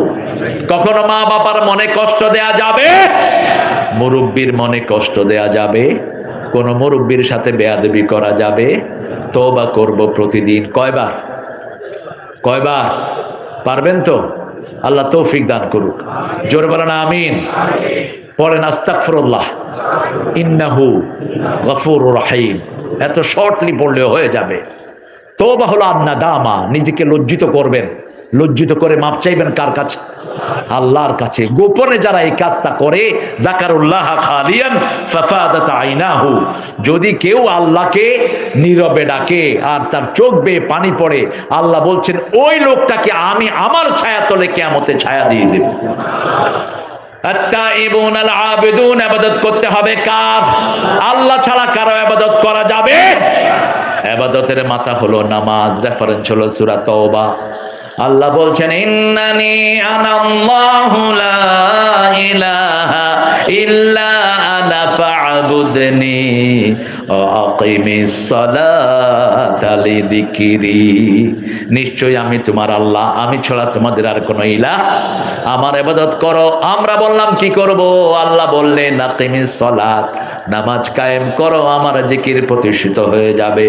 কখনো মা বাবার মনে কষ্ট দেয়া যাবে, মুরব্বির মনে কষ্ট দেয়া যাবে, কোন মুরব্বির সাথে বেয়াদবি করা যাবে। তওবা করব প্রতিদিন। কয়বার? কয়বার? পারবেন তো? আল্লাহ তৌফিক দান করুক। জোরে বলেন আমিন। পড়েন আস্তাগফিরুল্লাহ ইন্নাহু গফুরুর রহিম। এত শর্টলি পড়লেও হয়ে যাবে। তওবা হলো আন-নাদামা, নিজেকে লজ্জিত করবেন, লজ্জিত করে মাপ চাইবেন কার কাছে? আল্লাহর কাছে। গোপনে যারা এই কাজটা করে, যাকারুল্লাহ খালিয়ান ফাফাদাত আইনাহু, যদি কেউ আল্লাহকে নীরবে ডাকে আর তার চোখ বেয়ে পানি পড়ে, আল্লাহ বলছেন ওই লোকটাকে আমি আমার ছায়া তলে কিয়ামতে ছায়া দিয়ে দেব। আত-তাইবুন আল-আবিদুন, ইবাদত করতে হবে কার? আল্লাহ ছাড়া কারো ইবাদত করা যাবে? ইবাদতের মাথা হলো নামাজ। রেফারেন্স হলো সূরা তাওবা। আল্লাহ বলছেন ইন্নানি আনাল্লাহু লা ইলাহা ইল্লা আনা ফা'বুদনি ওয়া আকিমিস সালাতা লিযিকরি। নিশ্চয়ই আমি তোমার আল্লাহ, আমি ছাড়া তোমাদের আর কোনো ইলাহ, আমার ইবাদত করো। আমরা বললাম কি করব? আল্লাহ বললেন আকিমিস সালাত, নামাজ কায়েম করো, আমার জিকির প্রতিষ্ঠিত হয়ে যাবে।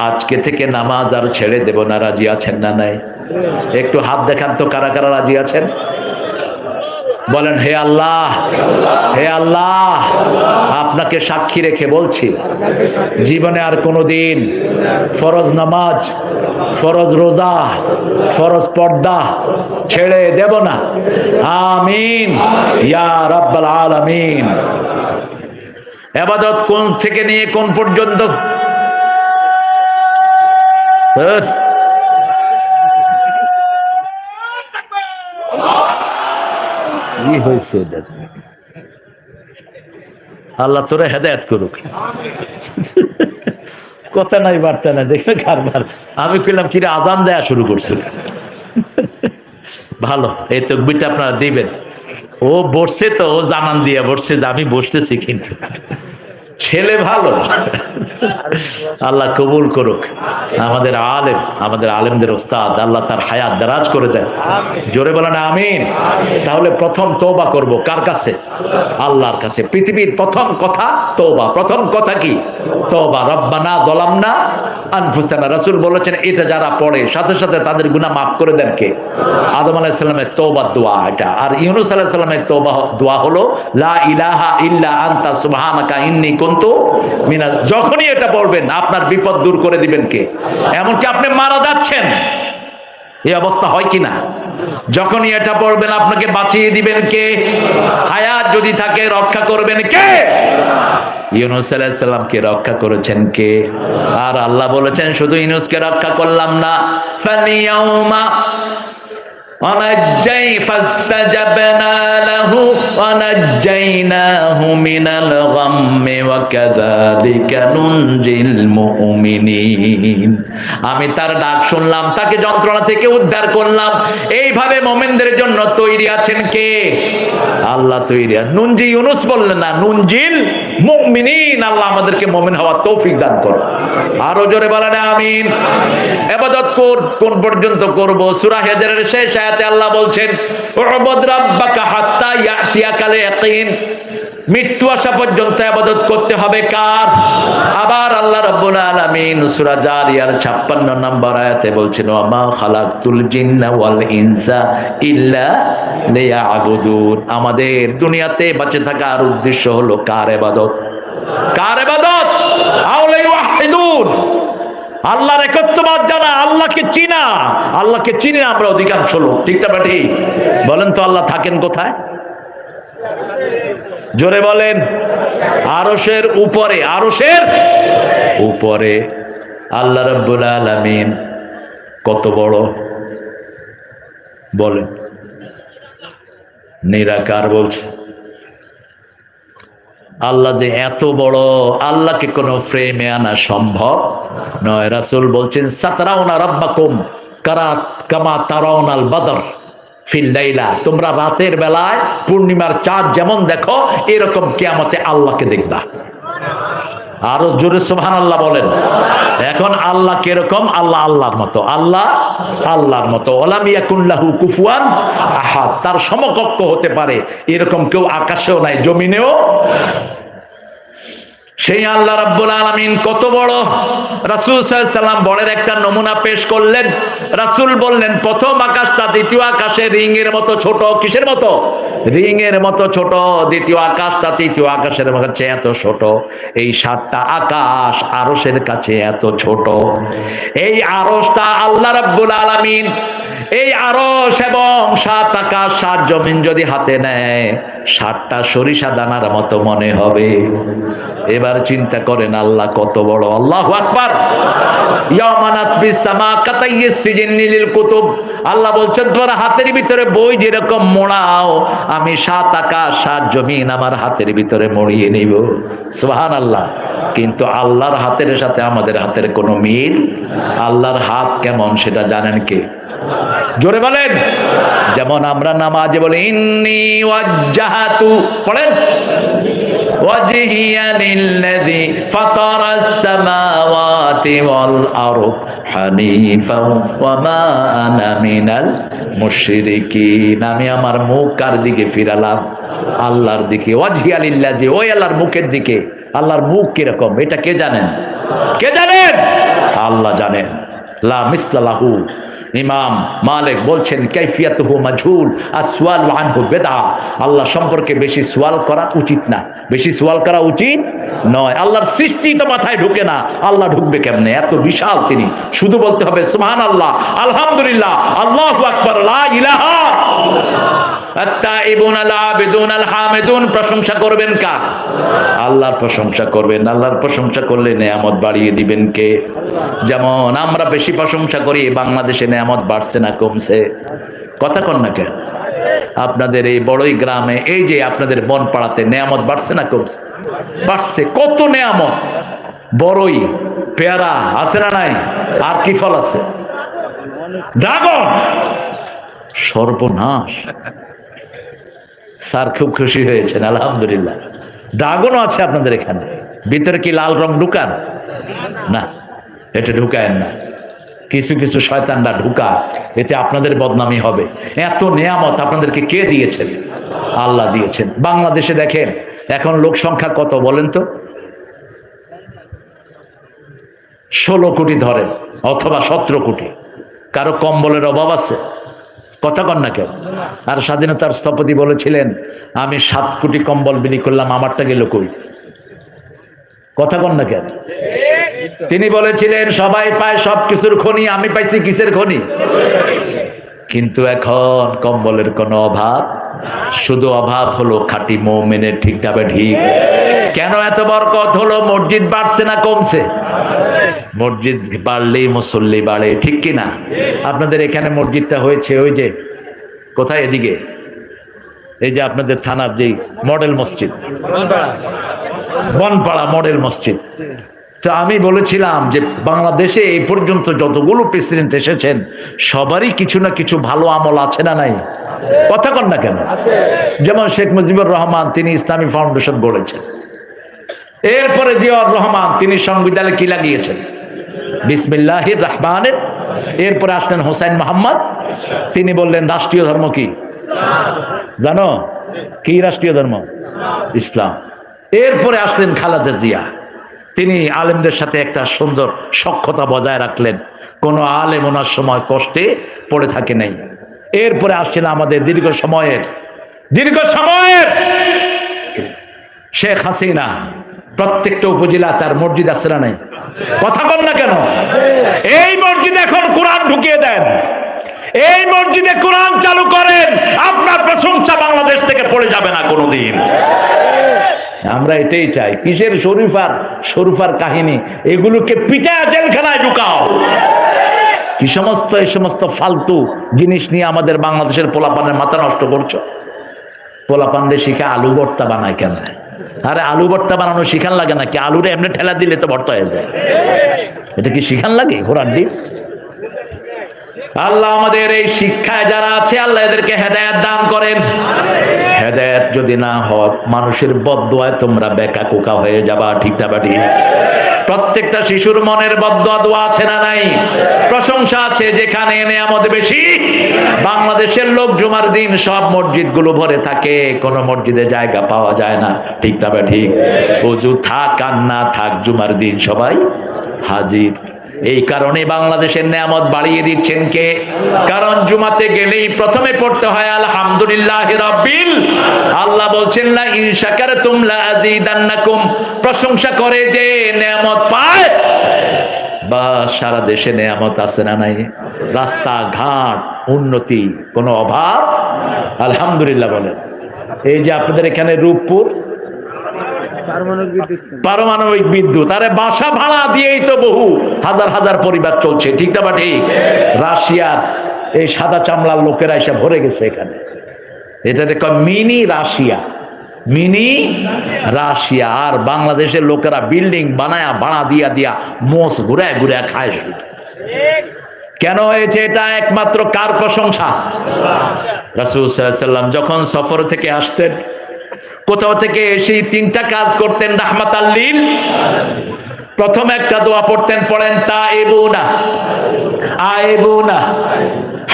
আজকে থেকে নামাজ আর ছেড়ে দেব না। রাজি আছেন না নাই? একটু হাত দেখান তো, কারা কারা রাজি আছেন? বলেন হে আল্লাহ, হে আল্লাহ, আপনাকে সাক্ষী রেখে বলছি, জীবনে আর কোনোদিন ফরজ নামাজ, ফরজ রোজা, ফরজ পর্দা ছেড়ে দেব না। আমিন ইয়া রাব্বাল আলামিন। ইবাদত কোন থেকে নিয়ে কোন পর্যন্ত? কি হয়েছে? আল্লাহ তোরে হেদায়েত করুক। কথা নাই বার্তা নাই, দেখবে কারবার। আমি কইলাম কিরে আজান দেয়া শুরু করছিল। ভালো, এই তাকবীরটা আপনারা দিবেন। ও বসছে তো, ও জানান দিয়ে বসছে যে আমি বসতেছি, কিন্তু ছেলে ভালো। আল্লাহ কবুল করুক। আমাদের আলেমদের ওস্তাদ আল্লাহ তার হায়াত দারাজ করে দেন। জোরে বলেন আমিন। তাহলে প্রথম তওবা করব কার কাছে? আল্লাহর কাছে। পৃথিবীর প্রথম কথা তওবা। প্রথম কথা কি? তওবা। রব্বানা যালামনা আনফুসানা। রাসূল বলেছেন এটা যারা পড়ে সাথে সাথে তাদের গুনাহ মাফ করে দেন কে? আদম আলাইহিস সালামের তওবার দোয়া এটা। আর ইউনূস আলাইহিস সালামের তওবা দোয়া হলো লা ইলাহা ইল্লা আনতা সুবহানাকা ইন্নী কুনতু মিনাল। যখনই এটা পড়বেন আপনার বিপদ দূর করে দিবেন কে? এমনকি আপনি মারা যাচ্ছেন এই অবস্থা হয় কিনা? যখনই এটা পড়বেন আপনাকে বাঁচিয়ে দিবেন কে? হায়াত যদি থাকে রক্ষা করবেন কে? ইউনূস আলাইহিস সালামকে রক্ষা করেছেন কে? আর আল্লাহ বলেছেন শুধু ইউনূসকে রক্ষা করলাম না, ফালিয়াউমা فاستجبنا له ونجيناه من الغم وكذلك ننجي المؤمنين। আমি তার ডাক শুনলাম, তাকে যন্ত্রণা থেকে উদ্ধার করলাম। এইভাবে মুমিনদের জন্য তৈরি আছেন কে? আল্লাহ তৈরি। নুনজি ইউনূস বললেন না, নুনজিল মুমিনিন। আল্লাহ আমাদেরকে মুমিন হওয়ার তৌফিক দান করুন। আরো জোরে বলেন আমিন। ইবাদত কোন পর্যন্ত করব? সূরা হিজরের শেষ আয়াতে আল্লাহ বলছেন উবুদ রাব্বাকা হাত্তা ইয়াতিয়াকাল ইয়াকিন। মৃত্যু আসা পর্যন্ত ইবাদত করতে হবে কার? আবার আল্লাহ রাব্বুল আলামিন সূরা জারিয়ার 56 নম্বর আয়াতে বলছেন ওয়া মা খালাকতুল জিন্না ওয়াল ইনসা ইল্লা লিয়াবুদুন। আমাদের দুনিয়াতে বেঁচে থাকার উদ্দেশ্য হলো কার ইবাদত? কার ইবাদত? আউলা ইউহিদুন। আল্লাহর একত্ববাদ জানা, আল্লাহকে চিনা। আল্লাহকে চিনি না আমরা অধিকাংশ লোক, ঠিক না ঠিক? বলেন তো আল্লাহ থাকেন কোথায়? জোরে বলেন। আরশের উপরে। আরশের উপরে। আল্লাহ রাব্বুল আলামিন কত বড় বলেন? নিরাকার বলছে। আল্লাহ যে এত বড়, আল্লাহকে কোনো ফ্রেমে আনা সম্ভব নয়। রাসূল বলছেন সাতারাউনা রাব্বাকুম কামা তারাউনাল বদর ফিল লাইলা। তোমরা রাতের বেলায় পূর্ণিমার চাঁদ যেমন দেখো এরকম কিয়ামতে আল্লাহকে দেখবা। আরো জোরে সুবহানাল্লাহ বলেন। এখন আল্লাহ কিরকম? আল্লাহ আল্লাহর মতো। আল্লাহ আল্লাহর মতো। ওয়ালাম ইয়াকুন লাহু কুফুয়ান আহাদ। তার সমকক্ষ হতে পারে এরকম কেউ আকাশেও নাই, জমিনেও। সেই আল্লাহ রাব্বুল আলামিন কত বড়। রাসূল সাল্লাল্লাহু আলাইহি সাল্লাম বড়ের একটা নমুনা পেশ করলেন। রাসূল বললেন প্রথম আকাশটা দ্বিতীয় আকাশের রিংয়ের মতো ছোট। কিসের মতো? রিংয়ের মতো ছোট। দ্বিতীয় আকাশটা তৃতীয় আকাশের কাছে এত ছোট। এই 7টা আকাশ আরশের কাছে এত ছোট। এই আরশটা আল্লাহ রাব্বুল আলামিন, এই আরশ এবং 7 আকাশ 7 জমিন যদি হাতে নেয় 7টা সরিষা দানার মতো মনে হবে। এবার চিন্তা করেন আল্লাহ কত বড়। আল্লাহু আকবার। ইয়ামানাত বিস সামা কাতাইয়িস সিজিন্নি লিল কুতুব। আল্লাহ বলছেন তোমরা হাতের ভিতরে বই যেরকম মোড়াও আমি 7 আকাশ 7 জমিন আমার হাতের ভিতরে মোড়িয়ে নিব। সুবহানাল্লাহ। কিন্তু আল্লাহর হাতের সাথে আমাদের হাতের কোনো মিল। আল্লাহর হাত কেমন সেটা জানেন কে? জোরে বলেন। যেমন আমরা নামাজে বলি ইন্নী ওয়াজ্জাহাতু, পড়েন ওয়াজহিয়া লিল্লাযী ফাতারাস সামাওয়াতি ওয়াল আরদ হানিফাও ওয়া মা আনা মিনাল মুশরিকিন। আমি আমার মুখ কার দিকে ফিরালাম? আল্লাহর দিকে। ওয়াজহিয়া লিল্লাযী, ওই আল্লাহর মুখের দিকে। আল্লাহর মুখ কিরকম এটা কে জানেন? কে জানেন? আল্লাহ জানেন। লা মিসলা লাহু। ইমাম মালিক বলছেন কাইফিয়াতুহু মাজহুল আসওয়ালু আনহু বিদআ। আল্লাহ সম্পর্কে বেশি সওয়াল করা উচিত না, বেশি সওয়াল করা উচিত নয়। আল্লাহর সৃষ্টি তো মাথায় ঢুকে না, আল্লাহ ঢুকবে কেমনে? এত বিশাল তিনি। শুধু বলতে হবে সুবহানাল্লাহ, আলহামদুলিল্লাহ, আল্লাহু আকবার, লা ইলাহা আত-তাইবুন আল-আবিদুন আল-হামিদুন। প্রশংসা করবেন কার? আল্লাহর প্রশংসা করবেন। আল্লাহর প্রশংসা করলে নেয়ামত বাড়িয়ে দিবেন কে? যেমন আমরা বেশি প্রশংসা করি, বাংলাদেশে নেয়ামত বাড়ছে না কমছে? কথা কন না কেন? আপনাদের এই বড়ই গ্রামে, এই যে আপনাদের বনপাড়াতে নেয়ামত বাড়ছে না কমছে? বাড়ছে। কত নেয়ামত। বড়ই, পেয়ারা আছে না নাই? আর কি ফল আছে? ড্রাগন। সর্বনাশ। স্যার খুব খুশি হয়েছেন, আলহামদুলিল্লাহ। ড্রাগনও আছে আপনাদের এখানে। ভিতরে কি লাল রং ঢুকান? না, এটা ঢুকায়েন না। কিছু কিছু শয়তানরা ঢুকা, এতে আপনাদের বদনামি হবে। এত নেয়ামত আপনাদেরকে কে দিয়েছেন? আল্লাহ দিয়েছেন। বাংলাদেশে দেখেন এখন লোক সংখ্যা কত বলেন তো? 16 কোটি ধরেন, অথবা 17 কোটি। কারো কম্বলের অভাব আছে? কথা কন না কেন? আর স্বাধীনতার স্থপতি বলেছিলেন, আমি 7 কোটি কম্বল বিলি করলাম, আমারটা গেল কই? কথা কন না কেন? তিনি বলেছিলেন, সবাই পায় সবকিছুর খনি, আমি পাইছি কিসের খনি? কিন্তু এখন কম্বলের কোনো অভাব, শুধু অভাব হলো খাঁটি মুমিনের। ঠিক তবে ঠিক? কেন এত বরকত হলো? মসজিদ বাড়ছে না কমছে? মসজিদ বাড়লেই মুসল্লি বাড়ে, ঠিক কি না? আপনাদের এখানে মসজিদটা হয়েছে ওই যে কোথায়, এদিকে, এই যে আপনাদের থানার যে মডেল মসজিদ, বনপাড়া মডেল মসজিদ। তো আমি বলেছিলাম যে বাংলাদেশে এই পর্যন্ত যতগুলো প্রেসিডেন্ট এসেছেন সবারই কিছু না কিছু ভালো আমল আছে না নাই? কথা কন না কেন? যেমন শেখ মুজিবুর রহমান, তিনি ইসলামী ফাউন্ডেশন গড়েছেন। এরপরে জিয়াউর রহমান, তিনি সংবিধানে কি লাগিয়েছেন? বিসমিল্লাহির রহমানির। এরপরে আসলেন হোসেন মোহাম্মদ, তিনি বললেন রাষ্ট্রীয় ধর্ম কি জানো? কি রাষ্ট্রীয় ধর্ম? ইসলাম। এরপরে আসলেন খালেদা জিয়া, তিনি আলেমদের সাথে একটা সুন্দর সখ্যতা বজায় রাখলেন, কোনো আলেম ওনার সময় কষ্টে পড়ে থাকে নাই। এরপরে আসছেন আমাদের দীর্ঘ সময়ের শেখ হাসিনা, প্রত্যেকটা উপজেলা তার মসজিদ আছে না নাই? কথা বল না কেন? এই মসজিদ এখন কোরআন ঢুকিয়ে দেন, এই মসজিদে কোরআন চালু করেন, আপনার প্রশংসা বাংলাদেশ থেকে পড়ে যাবে না কোনোদিন। আমরা এটাই চাই। কিসের শরীফার কাহিনী? এগুলোকে পিটা জেলখানায় ঢুকাও। কি সমস্ত এই সমস্ত ফালতু জিনিস নিয়ে আমাদের বাংলাদেশের পোলাপানের মাথা নষ্ট করছো। পোলাপানদের শিখে আলু ভর্তা বানায় কেন? আরে আলু ভর্তা বানানো শিখান লাগে নাকি? আলুরে এমনি ঠেলা দিলে তো ভর্তা হয়ে যায়। এটা কি শিখান লাগে? ঘোড়ার ডিম। আল্লাহ আমাদের এই শিক্ষায় যারা আছে, আল্লাহ এদেরকে হেদায়েত দান করেন। হেদায়েত যদি না হয়, মানুষের বদদুয়ায় তোমরা বেকা কোকা হয়ে যাবা। ঠিক না বাড়ি? প্রত্যেকটা শিশুর মনের বদদুয়া দোয়া আছে না নাই? প্রশংসা আছে যেখানে নেয়ামত বেশি। বাংলাদেশের লোক জুমার দিন সব মসজিদগুলো ভরে থাকে, কোন মসজিদে জায়গা পাওয়া যায় না। ঠিক না ঠিক? ওযু থাক আর না থাক, জুমার দিন সবাই হাজির। এই কারণে বাংলাদেশের নেয়ামত বাড়িয়ে দিচ্ছেন কে? কারণ জুমাতে গেলেই প্রথমে পড়তে হয় আলহামদুলিল্লাহি রাব্বিল। আল্লাহ বলছেন লা ইন শাকারতুম লা আযীদান্নাকুম। প্রশংসা করে যে নেয়ামত পায়। বা সারা দেশে নেয়ামত আছে না নাই? রাস্তাঘাট, উন্নতি, কোনো অভাব? আলহামদুলিল্লাহ বলেন। এই যে আপনাদের এখানে রূপপুর পারমাণবিক বিদ্যুৎ, আরে বাসা ভাড়া দিয়েই তো বহু হাজার হাজার পরিবার চলছে। ঠিক না ঠিক? রাশিয়ার এই সাদা চামড়ার লোকেরা এসে ভরে গেছে এখানে। এটা দেখো মিনি রাশিয়া, মিনি রাশিয়া। আর বাংলাদেশের লোকেরা বিল্ডিং বানায়া ভাড়া দিয়া দিয়া মোষ ঘুরায় ঘুরায় খায়। কেন হয়েছে এটা? একমাত্র কার প্রশংসা? রাসূল সাল্লাল্লাহু আলাইহি ওয়াসাল্লাম যখন সফর থেকে আসতেন, কোথাও থেকে এসে 3টা কাজ করতেন রাহমাতাল লিল। প্রথম একটা দোয়া পড়তেন, পড়েন তাইবুনা আইবুনা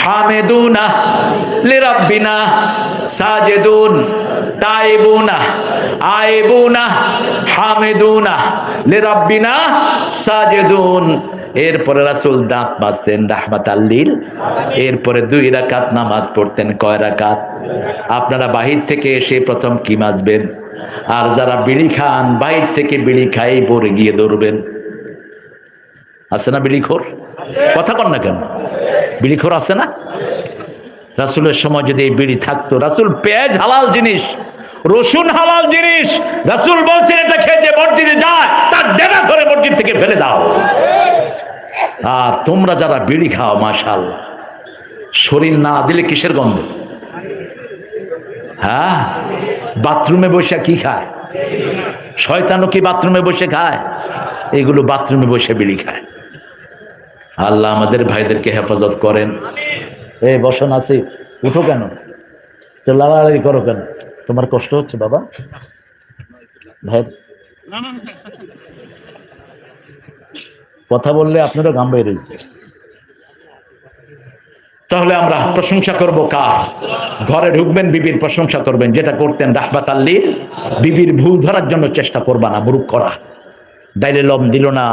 হামিদুনা লিরাব্বিনা সাজিদুন। তাইবুনা আইবুনা হামিদুনা লিরাব্বিনা সাজিদুন। এরপরে রাসূল দাঁত মাজতেন রাহমাতাল লিল। এরপরে 2 রাকাত নামাজ পড়তেন। কয় রাকাত? আপনারা বাহির থেকে এসে প্রথম কি মাজবেন? আর যারা বিড়ি খান, বাহির থেকে বিড়ি খাই পরে গিয়ে ধরবেন। আছে না বিড়িখোর? কথা কন না কেন? বিড়িখোর আছে না? রাসূলের সময় যদি এই বিড়ি থাকতো, রাসূল পেঁয়াজ হালাল জিনিস, রসুন হালাল জিনিস, রাসূল বলছেন এটা খেয়ে যে মসজিদে যায় তার ডেরা ধরে মসজিদ থেকে ফেলে দাও। আর তোমরা যারা বিড়ি খাও, মাশাআল্লাহ, শরীর না দিলে কিসের গন্ধ? হ্যাঁ, বাথরুমে বসে কি খায়? শয়তানও কি বাথরুমে বসে খায়? এগুলো বাথরুমে বসে বিড়ি খায়। আল্লাহ আমাদের ভাইদেরকে হেফাজত করেন। এই বসন আছে, উঠো কেন? তো লাড়ালাড়ি করো কেন? তোমার কষ্ট হচ্ছে বাবা? ভাই কথা বললে আপনারও ঘাম বের হয়েছে। তাহলে আমরা প্রশংসা করব কার? ঘরে ঢুকবেন, বিবির প্রশংসা করবেন, যেটা করতেন রাহমাত আল্লির। বিবির ভুল ধরার জন্য চেষ্টা করবা না, মুরুখ করা, ডাইলে লম দিল না,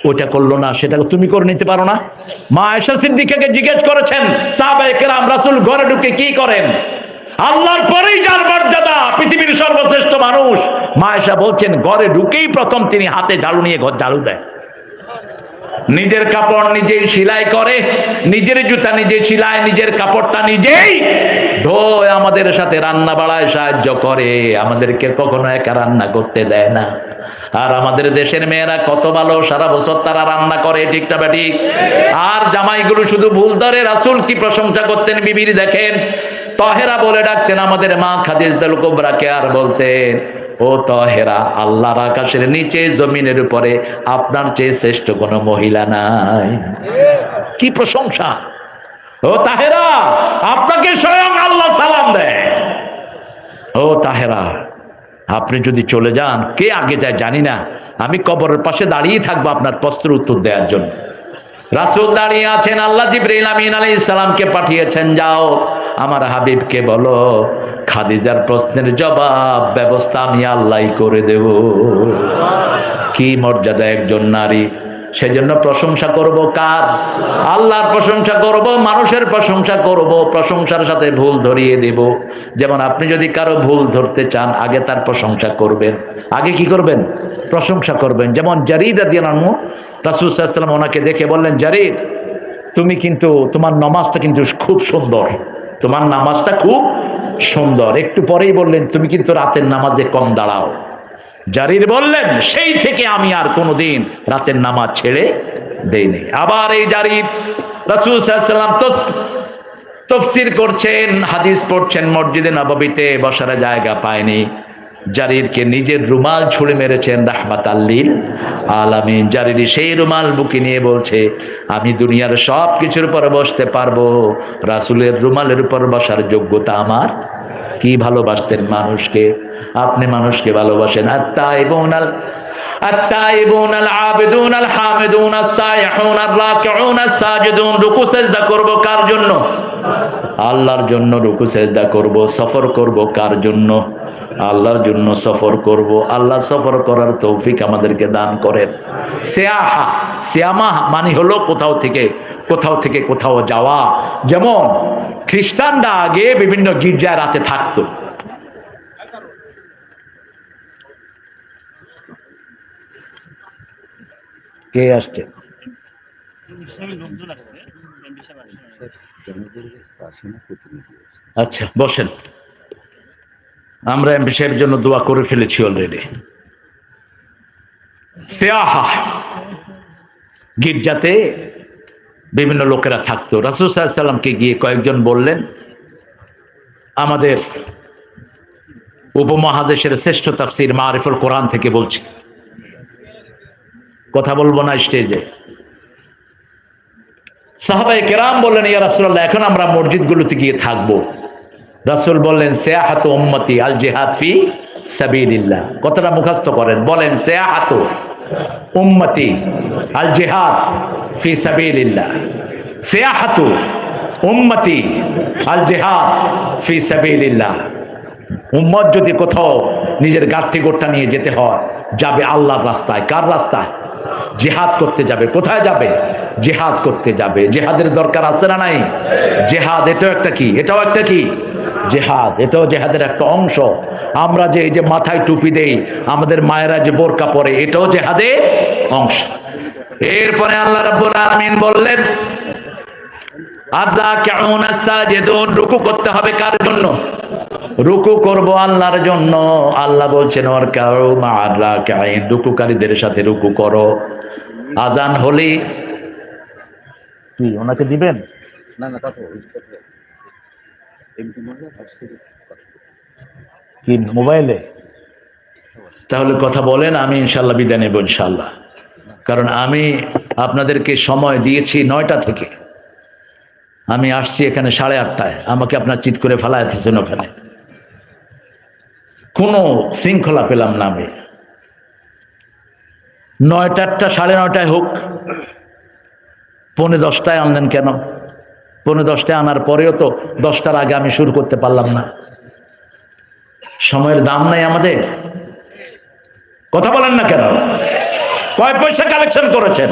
ওইটা করলো না, সেটা তুমি করে নিতে পারো না। মা আয়েশা সিদ্দিকাকে জিজ্ঞেস করেছেন সাহাবায়ে কেরাম, রাসূল ঘরে ঢুকে কি করেন? আল্লাহর পরেই যার মর্যাদা, পৃথিবীর সর্বশ্রেষ্ঠ মানুষ, মা আয়েশা বলছেন ঘরে ঢুকেই প্রথম তিনি হাতে ঝাড়ু নিয়ে ঘর ঝাড়ু দেয়। নিজের কাপড় নিজেই সেলাই করে, নিজের জুতা নিজে সেলাই, নিজের কাপড়টা নিজেই ধোয়, আমাদের সাথে রান্না বাড়ায় সাহায্য করে, আমাদেরকে কখনো একা রান্না করতে দেয় না। আর আমাদের দেশের মেয়েরা কত ভালো, সারা বছর তারা রান্না করে, ঠিক না ঠিক? আর জামাইগুলো শুধু ভুল ধরে। রাসূল কি প্রশংসা করতেন বিবির দেখেন, তাহেরা বলে ডাকতেন আমাদের মা খাদিজাতুল কুবরাকে, আর বলতেন ও তাহেরা, আল্লাহর আকাশের নিচে জমিনের উপরে আপনার চেয়ে শ্রেষ্ঠ কোনো মহিলা নাই। কি প্রশংসা! ও তাহেরা, আপনাকে স্বয়ং আল্লাহ সালাম দেয়। ও তাহেরা, আপনি যদি চলে যান, কে আগে যায় জানি না, আমি কবরের পাশে দাঁড়িয়ে থাকবো আপনার প্রশ্নের উত্তর দেওয়ার জন্য। রাসূল দাঁড়িয়ে আছেন, আল্লাহ জিবরাইল আমিন আলাইহিস সালামকে পাঠিয়েছেন, যাও আমার হাবিবকে বলো খাদিজার প্রশ্নের জবাব ব্যবস্থা আমি আল্লাহই করে দেব। কি মর্যাদা একজন নারী! সেজন্য প্রশংসা করব কার? আল্লাহর প্রশংসা করব, মানুষের প্রশংসা করব, প্রশংসার সাথে ভুল ধরিয়ে দেব। যেমন আপনি যদি কারো ভুল ধরতে চান, আগে তার প্রশংসা করবেন। আগে কি করবেন? প্রশংসা করবেন। যেমন জারীর রাদিয়াল্লাহু আনহু, রাসূল সাল্লাল্লাহু আলাইহি ওয়াসাল্লাম ওনাকে দেখে বললেন, জারীর, তুমি কিন্তু তোমার নামাজটা কিন্তু খুব সুন্দর, তোমার নামাজটা খুব সুন্দর। একটু পরেই বললেন, তুমি কিন্তু রাতের নামাজে কম দাঁড়াও। জারীর বললেন, সেই থেকে আমি আর কোনোদিন রাতের নামাজ ছেড়ে দেইনি। আবার এই জারীর রাসূল সাল্লাল্লাহু আলাইহি ওয়াসাল্লাম তাফসীর করছেন, হাদিস পড়ছেন, মসজিদে নববীতে বসার জায়গা পায়নি, জারীরকে নিজের রুমাল ছুঁড়ে মেরেছেন রাহমাতাল লিল আলামিন। জারীর সেই রুমাল বুকে নিয়ে বলছে, আমি দুনিয়ার সব কিছুর উপর বসতে পারবো, রাসূলের রুমালের উপর বসার যোগ্যতা আমার। কি ভালোবাসতেন মানুষকে! আপনি মানুষকে ভালোবাসেন। আত-তাইবুনাল আবিদুনাল হামিদুনাস সাইহুনার রাকিউনাস সাজিদুন। রুকু সিজদা করব কার জন্য? আল্লাহর জন্য রুকু সিজদা করব। সফর করব কার জন্য? আল্লাহর জন্য সফর করব। আল্লাহ সফর করার তৌফিক আমাদেরকে দান করেন। সিয়াহা, সিয়ামা মানে হলো কোথাও থেকে কোথাও যাওয়া। যেমন খ্রিস্টানরা আগে বিভিন্ন গির্জায় রাতে থাকতো। কে আসছে? আচ্ছা বসেন, আমরা এমপি সাহেবের জন্য দোয়া করে ফেলেছি অলরেডি। সিয়াহা, গির্জাতে বিভিন্ন লোকেরা থাকতো। রাসূল সাল্লাল্লাহু আলাইহি ওয়াসাল্লামকে গিয়ে কয়েকজন বললেন, আমাদের উপমহাদেশের শ্রেষ্ঠ তাফসীর মারিফুল কোরআন থেকে বলছি, কথা বলবো না স্টেজে। সাহাবায়ে কেরাম বললেন, ইয়া রাসূলুল্লাহ, এখন আমরা মসজিদগুলোতে গিয়ে থাকবো। রাসূল বললেন, সিয়াহাতু উম্মতি আল জিহাদ ফি সাবিলিল্লাহ। কথাটা মুখস্থ করেন, বলেন সিয়াহাতু উম্মতি আল জিহাদ ফি সাবিলিল্লাহ। সিয়াহাতু উম্মতি আল জিহাদ ফি সাবিলিল্লাহ। উম্মত যদি কোথাও নিজের গাঠি গোট্টা নিয়ে যেতে হয়, যাবে আল্লাহর রাস্তায়। কার রাস্তায়? জিহাদ করতে যাবে। কোথায় যাবে? জিহাদ করতে যাবে। জিহাদের দরকার আছে না নাই? জিহাদ এটাও একটা কি? এটাও একটা কি? জিহাদ। এটাও জিহাদের একটা অংশ। আমরা যে এই যে মাথায় টুপি দেই, আমাদের মায়েরা যে বোরকা পরে, এটাও জিহাদের অংশ। এরপরে আল্লাহ রাব্বুল আলামিন বললেন, আদ-দাকিউনাস সাজিদুন। রুকু করতে হবে কার জন্য? রুকু করব আল্লাহর জন্য। আল্লাহ বলছেন, ওয়ারকাউ মা'আর রাকিঈন। রুকুকারীদের সাথে রুকু করো। আজান হলে কি ওনাকে দিবেন? না না, কথা কি মোবাইলে? তাহলে কথা বলেন, আমি ইনশাআল্লাহ বিদায় নেব ইনশাআল্লাহ। কারণ আমি আপনাদেরকে সময় দিয়েছি 9টা থেকে, আমি আসছি এখানে 8:30টায়। আমাকে আপনার চিৎ করে ফেলায় দিয়েছেন ওখানে, কোনো শৃঙ্খলা পেলাম না আমি। 9টা 9:30 হোক, পৌনে 10টায় আনলেন কেন? পৌনে 10টায় আনার পরেও তো 10টার আগে আমি শুরু করতে পারলাম না। সময়ের দাম নাই আমাদের? কথা বলেন না কেন? কয় পয়সা কালেকশন করেছেন?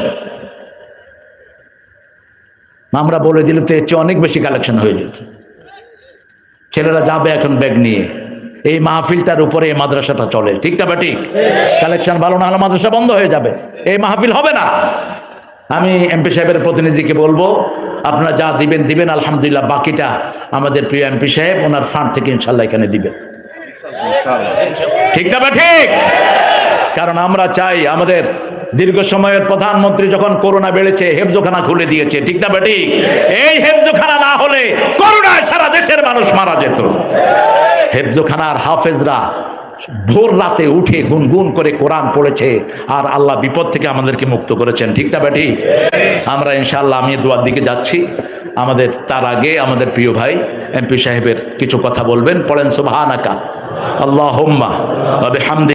আমরা বলে দিলে তো এর চেয়ে অনেক বেশি কালেকশন হয়ে যেত। ছেলেরা যাবে এখন ব্যাগ নিয়ে, এই মাহফিলটার উপরে এই মাদ্রাসাটা চলে, ঠিক না ঠিক? কালেকশন ভালো না হলে মাদ্রাসা বন্ধ হয়ে যাবে, এই মাহফিল হবে না। আমি এমপি সাহেবের প্রতিনিধিকে বলবো, আপনারা যা দিবেন দিবেন, আলহামদুলিল্লাহ বাকিটা আমাদের প্রিয় এমপি সাহেব ওনার ফান্ড থেকে ইনশাল্লাহ এখানে দিবেন, ঠিক না ঠিক? কারণ আমরা চাই, আমাদের দীর্ঘ সময়ের প্রধানমন্ত্রী যখন করোনা বেড়েছে হেফজোখানা খুলে দিয়েছে, ঠিক না ঠিক? এই হেফজোখানা না হলে করোনায় সারা দেশের মানুষ মারা যেত। হেফজোখানার হাফেজরা ভোর রাতে উঠে গুনগুন করে কোরআন পড়েছে, আর আল্লাহ বিপদ থেকে আমাদেরকে মুক্ত করেছেন, ঠিক না ঠিক? আমরা ইনশাআল্লাহ আমি দোয়ার দিকে যাচ্ছি। আমাদের তার আগে আমাদের প্রিয় ভাই এমপি সাহেবের কিছু কথা বলবেন, পড়েন সুবহানাকা আল্লাহুম্মা ওয়া বিহামদি।